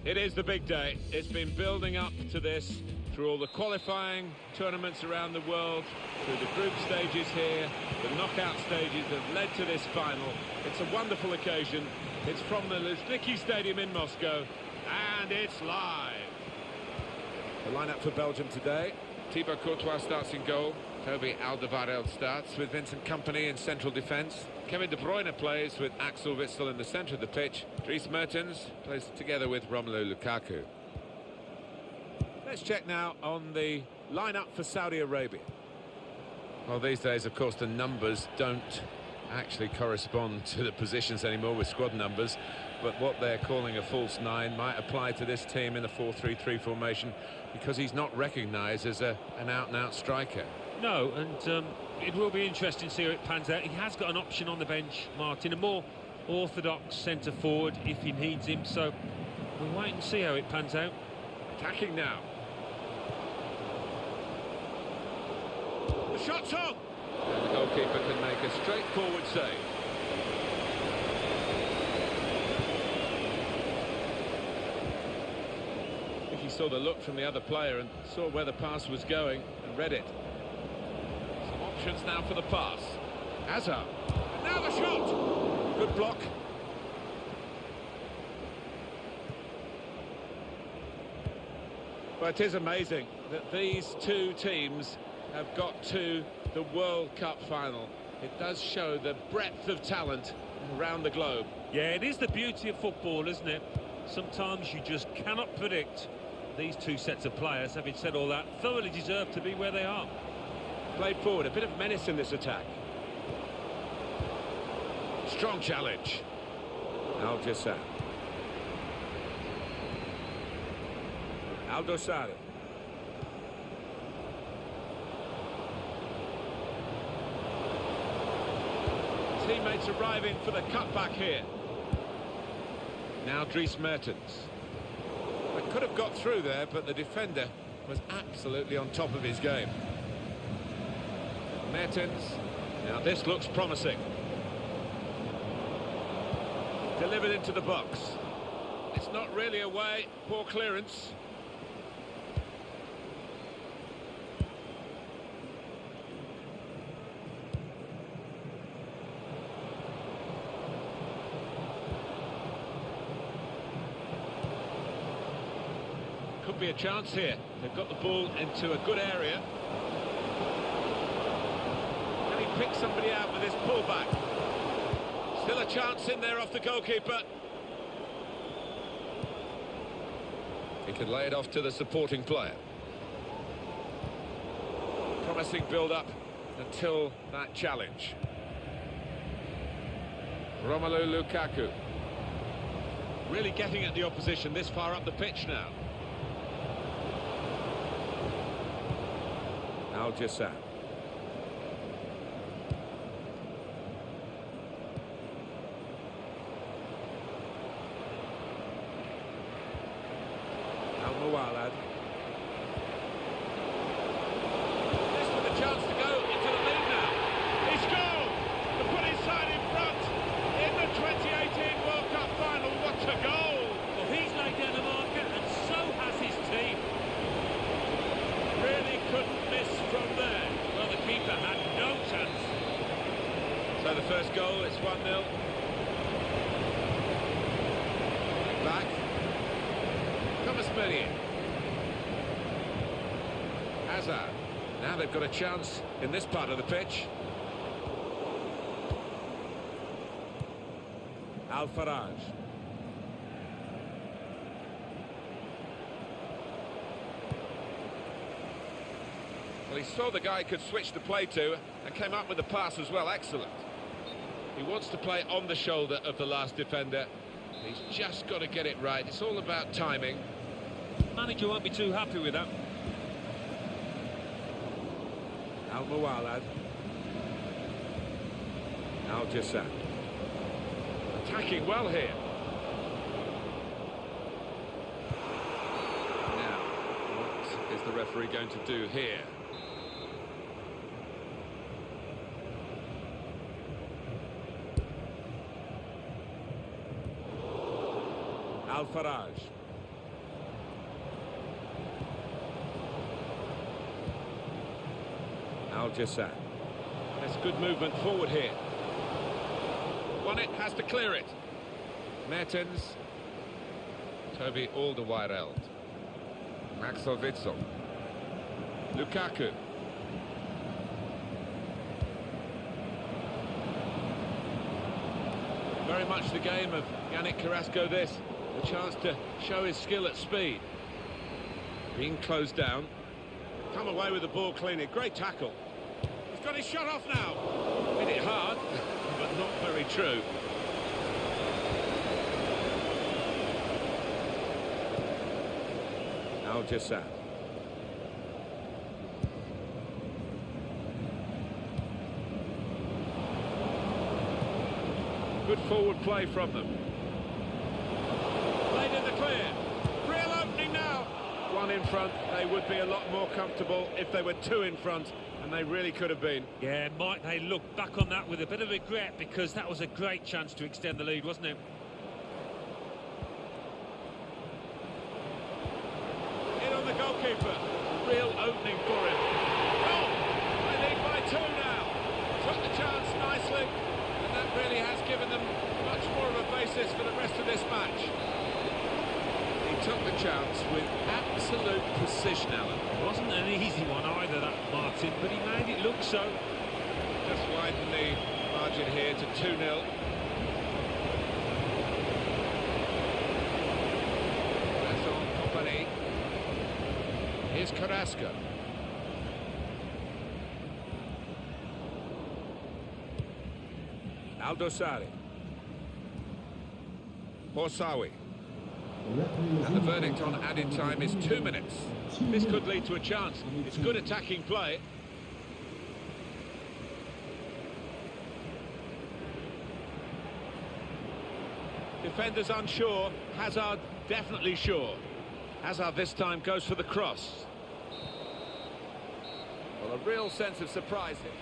It is the big day. It's been building up to this through all the qualifying tournaments around the world, through the group stages here, the knockout stages that led to this final. It's a wonderful occasion. It's from the Luzhniki Stadium in Moscow, and it's live. The lineup for Belgium today. Thibaut Courtois starts in goal. Toby Alderweireld starts with Vincent Kompany in central defence. Kevin De Bruyne plays with Axel Witsel in the centre of the pitch. Dries Mertens plays together with Romelu Lukaku. Let's check now on the lineup for Saudi Arabia. Well, these days, of course, the numbers don't actually correspond to the positions anymore with squad numbers, but what they're calling a false nine might apply to this team in a 4-3-3 formation because he's not recognised as an out-and-out striker. No, and it will be interesting to see how it pans out. He has got an option on the bench, Martin, a more orthodox centre-forward if he needs him, so we'll wait and see how it pans out. Attacking now. The shot's on! And the goalkeeper can make a straightforward save. I think he saw the look from the other player and saw where the pass was going and read it. Some options now for the pass. Hazard. And now the shot! Good block. But it is amazing that these two teams have got to the World Cup final. It does show the breadth of talent around the globe. Yeah, it is the beauty of football, isn't it? Sometimes you just cannot predict these two sets of players. Having said all that, thoroughly deserve to be where they are. Played forward, a bit of menace in this attack. Strong challenge. Al Jassar. Aldo Sari. Teammates arriving for the cutback here. Now Dries Mertens. They could have got through there, but the defender was absolutely on top of his game. Mertens. Now this looks promising. Delivered into the box. It's not really away. Poor clearance. be a chance here. They've got the ball into a good area. Can he pick somebody out with his pullback? Still a chance in there off the goalkeeper. He can lay it off to the supporting player. Promising build-up until that challenge. Romelu Lukaku. Really getting at the opposition this far up the pitch now. Al-Jassam. Al-Muwalad. This with a chance to go into the lead now. He scored to put his side in front in the 2018 World Cup final. What a goal! Well, he's laid down the marker, and so has his team. Really couldn't miss from there. Well, the keeper had no chance. So the first goal, it's 1-0. Back. Thomas Meunier. Hazard. Now they've got a chance in this part of the pitch. Al-Faraj. Well, he saw the guy he could switch the play to and came up with the pass as well. Excellent. He wants to play on the shoulder of the last defender. He's just got to get it right. It's all about timing. Manager won't be too happy with that. Al-Muwalad. Al-Jassam. Attacking well here. Now, what is the referee going to do here? Al-Faraj. Al-Jassam. That's good movement forward here. Won it, has to clear it. Mertens. Toby Alderweireld. Axel Witsel. Lukaku. Very much the game of Yannick Carrasco this. The chance to show his skill at speed. Being closed down. Come away with the ball cleanly. Great tackle. He's got his shot off now. Hit it hard, but not very true. Al-Jassam. Good forward play from them. Played in the clear. Real opening now. One in front. They would be a lot more comfortable if they were two in front, and they really could have been. Yeah, might they look back on that with a bit of regret, because that was a great chance to extend the lead, wasn't it? In on the goalkeeper. Real opening for him. Oh, they lead by two now. Took the chance nicely, and that really has given them much more of a basis for the rest of this match. He took the chance with absolute precision, Alan. It wasn't an easy one either, that Martin, but he made it look so. Just widen the margin here to 2-0. That's on Company. Here's Carrasco. Aldosari. Borsawi. And the verdict on added time is 2 minutes. This could lead to a chance. It's good attacking play. Defenders unsure. Hazard definitely sure. Hazard this time goes for the cross. Well, a real sense of surprise here.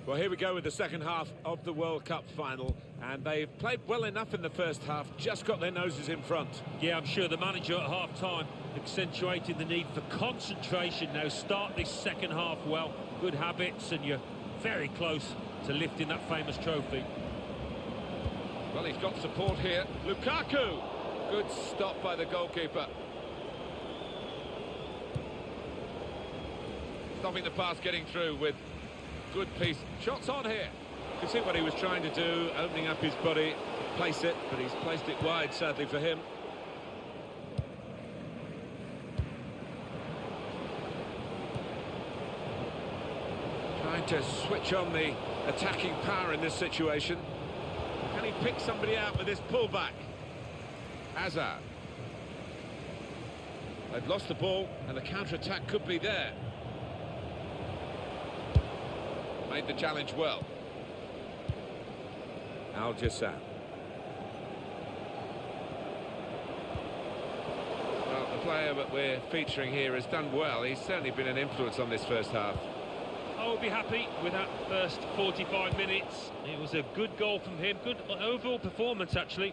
Well, here we go with the second half of the World Cup final, and they've played well enough in the first half, just got their noses in front. Yeah, I'm sure the manager at half-time accentuated the need for concentration. Now start this second half well, good habits, and you're very close to lifting that famous trophy. Well, he's got support here. Lukaku! Good stop by the goalkeeper. Stopping the pass getting through with good piece. Shots on here. You can see what he was trying to do, opening up his body, place it, but he's placed it wide, sadly for him. Trying to switch on the attacking power in this situation. Can he pick somebody out with this pullback? Hazard. They've lost the ball, and the counter-attack could be there. Made the challenge well. Al-Jassam. Well, the player that we're featuring here has done well. He's certainly been an influence on this first half. I will be happy with that first 45 minutes. It was a good goal from him, good overall performance actually.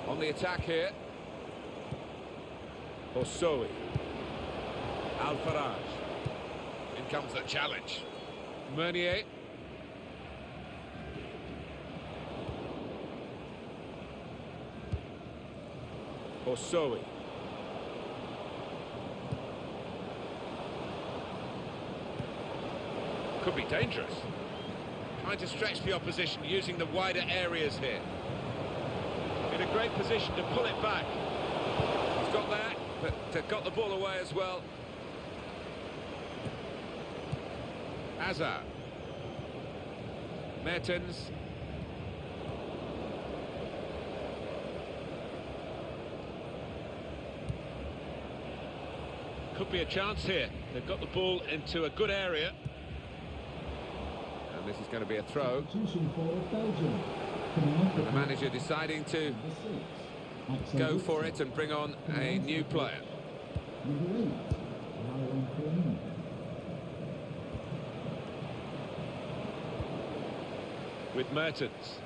On the attack here. Osoi. Al-Faraj. In comes the challenge. Meunier. Osoi. Could be dangerous. Trying to stretch the opposition using the wider areas here. In a great position to pull it back. He's got that, but got the ball away as well. Hazard. Mertens. Could be a chance here. They've got the ball into a good area. And this is going to be a throw. Substitution for Belgium. Coming off The manager deciding to number 6. go for it and bring on a new player. Number 8. Marwan Fellaini. With Mertens.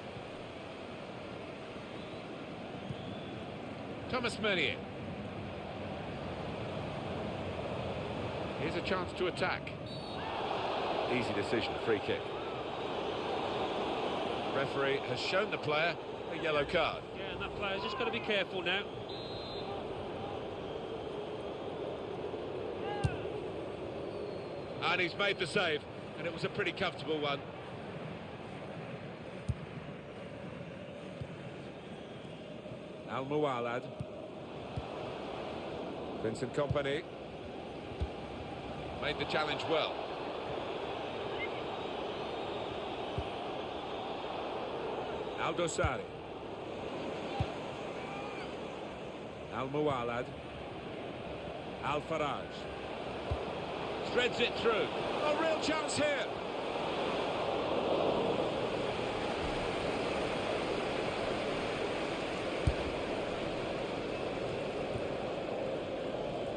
Thomas Meunier. Here's a chance to attack. Easy decision, free kick. Referee has shown the player a yellow card. Yeah, and that player's just got to be careful now. And he's made the save, and it was a pretty comfortable one. Al-Muwalad. Vincent Kompany made the challenge well. Al-Dosari. Al-Muwalad. Al-Faraj. Threads it through. A real chance here.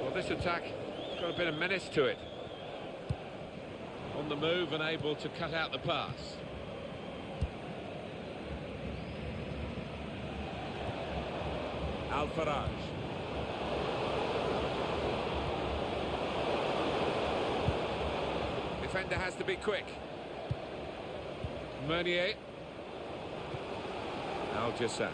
Well, this attack has got a bit of menace to it. On the move and able to cut out the pass. Al-Faraj. Defender has to be quick. Meunier. Al-Jassam.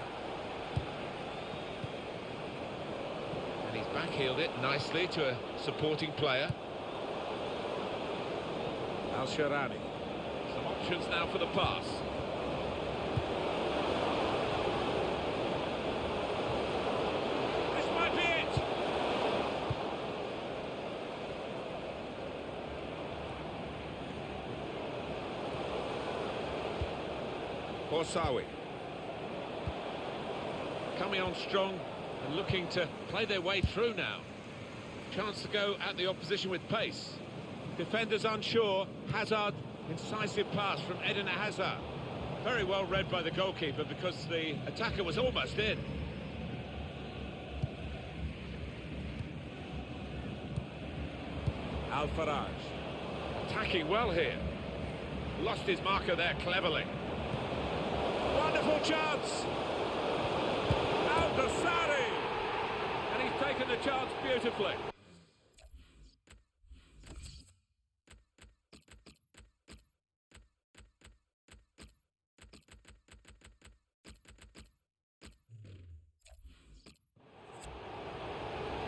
And he's backheeled it nicely to a supporting player. Al-Sharani. Some options now for the pass. This might be it. Horsawi. Coming on strong and looking to play their way through now. Chance to go at the opposition with pace. Defenders unsure. Hazard, incisive pass from Eden Hazard. Very well read by the goalkeeper because the attacker was almost in. Al-Faraj. Attacking well here. Lost his marker there cleverly. Wonderful chance! Al-Dosari! And he's taken the chance beautifully.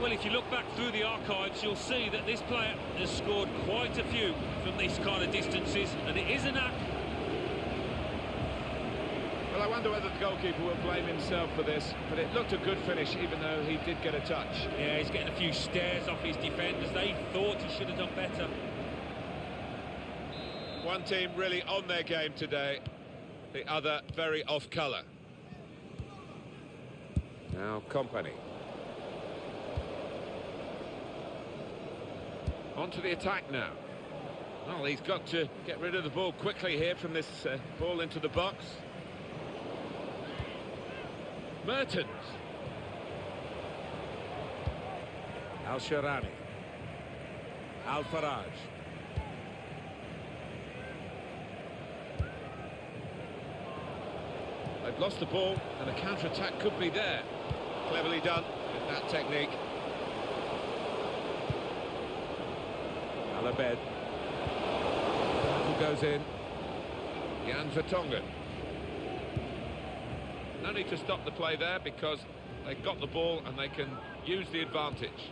Well, if you look back through the archives, you'll see that this player has scored quite a few from these kind of distances, and it is a knack. Well, I wonder whether the goalkeeper will blame himself for this, but it looked a good finish, even though he did get a touch. Yeah, he's getting a few stares off his defenders. They thought he should have done better. One team really on their game today, the other very off colour. Now Company. On to the attack now. Well, he's got to get rid of the ball quickly here from this ball into the box. Mertens. Al-Sharani. Al-Faraj. They've lost the ball and a counter-attack could be there. Cleverly done with that technique. Alabed. Who goes in? Jan Vertonghen. No need to stop the play there because they've got the ball and they can use the advantage.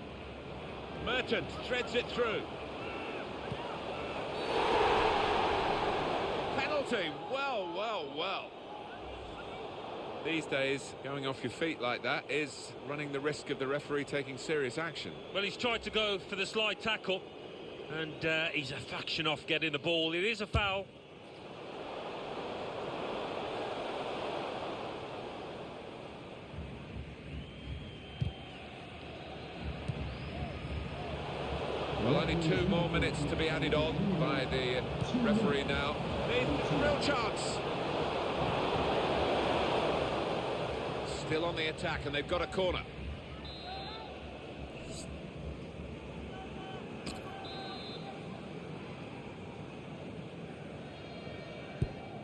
Mertens threads it through. Penalty. Well. These days, going off your feet like that is running the risk of the referee taking serious action. Well, he's tried to go for the slide tackle, and he's a fraction off getting the ball. It is a foul. Well, only 2 more minutes to be added on by the referee now. Real chance. Still on the attack, and they've got a corner.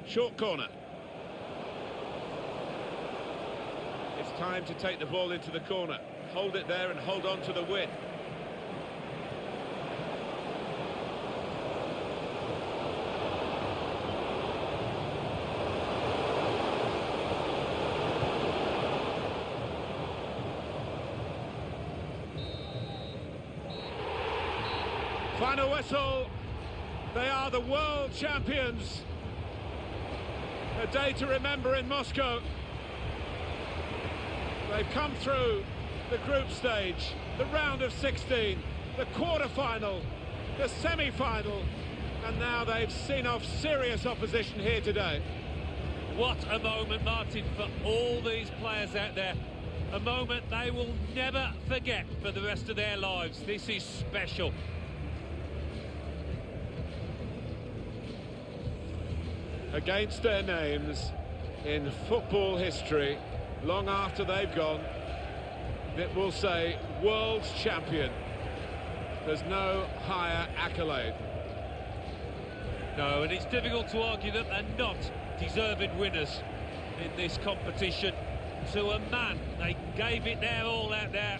Short corner. It's time to take the ball into the corner. Hold it there and hold on to the win. Final whistle. They are the world champions. A day to remember in Moscow. They've come through the group stage, the round of 16, the quarter-final, the semi-final, and now they've seen off serious opposition here today. What a moment, Martin, for all these players out there. A moment they will never forget for the rest of their lives. This is special. Against their names in football history, long after they've gone, it will say world champion. There's no higher accolade. No, and it's difficult to argue that they're not deserved winners in this competition. To a man, they gave it their all out there.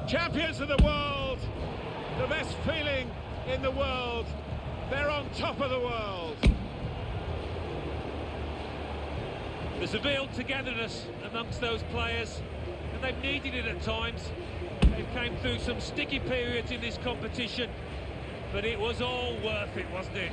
Champions of the world, the best feeling in the world. They're on top of the world. There's a real togetherness amongst those players, and they've needed it at times. They've came through some sticky periods in this competition, but it was all worth it, wasn't it?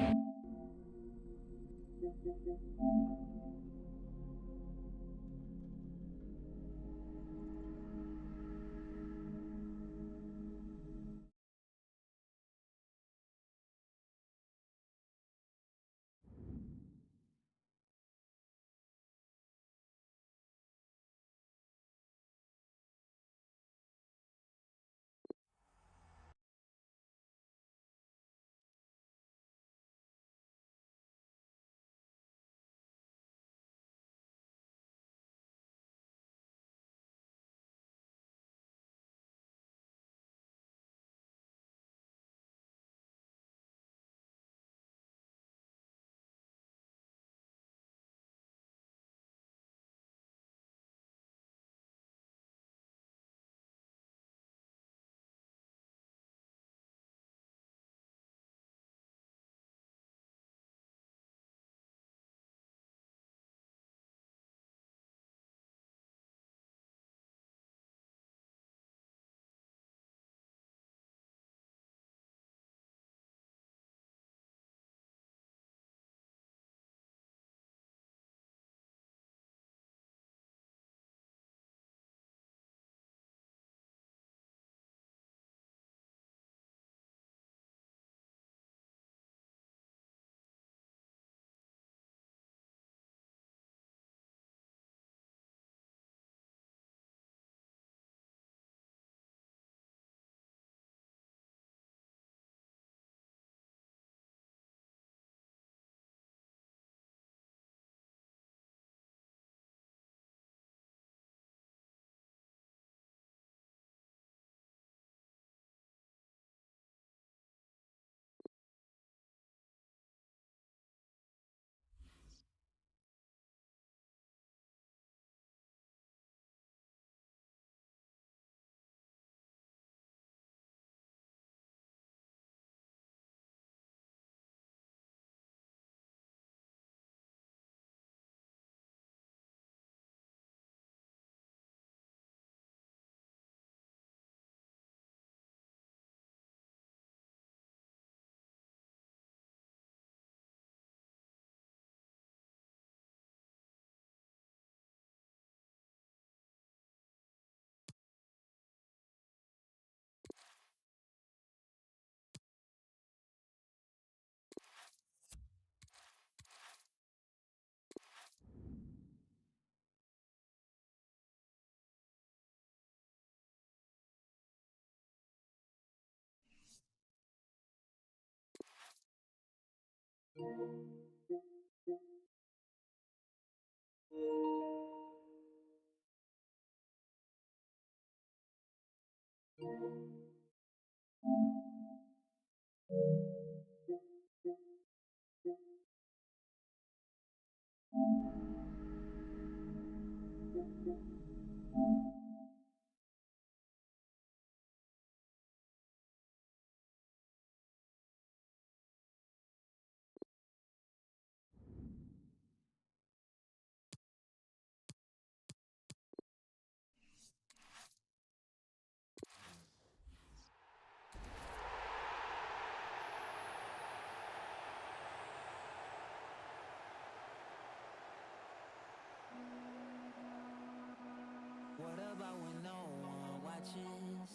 What about when no one watches?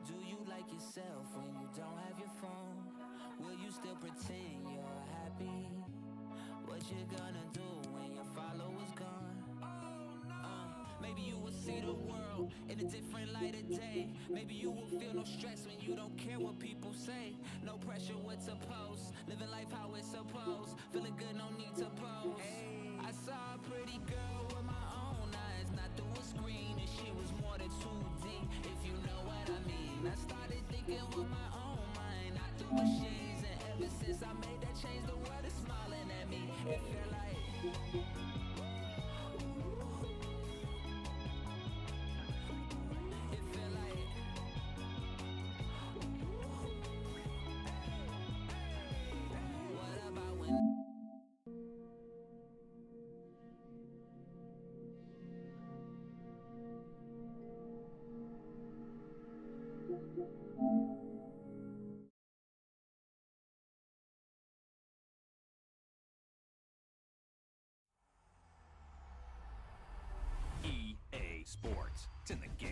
Do you like yourself when you don't have your phone? Will you still pretend you're happy? What you gonna do when your followers gone? Maybe you will see the world in a different light of day. Maybe you will feel no stress when you don't care what people say. No pressure what to post, living life how it's supposed. Feeling good, no need to pose. I saw a pretty girl with my own eyes, not through a screen, and she was more than 2D, if you know what I mean. I started thinking with my own mind, not through machines, and ever since I made that change, the world is smiling at me. It felt like EA Sports. It's in the game.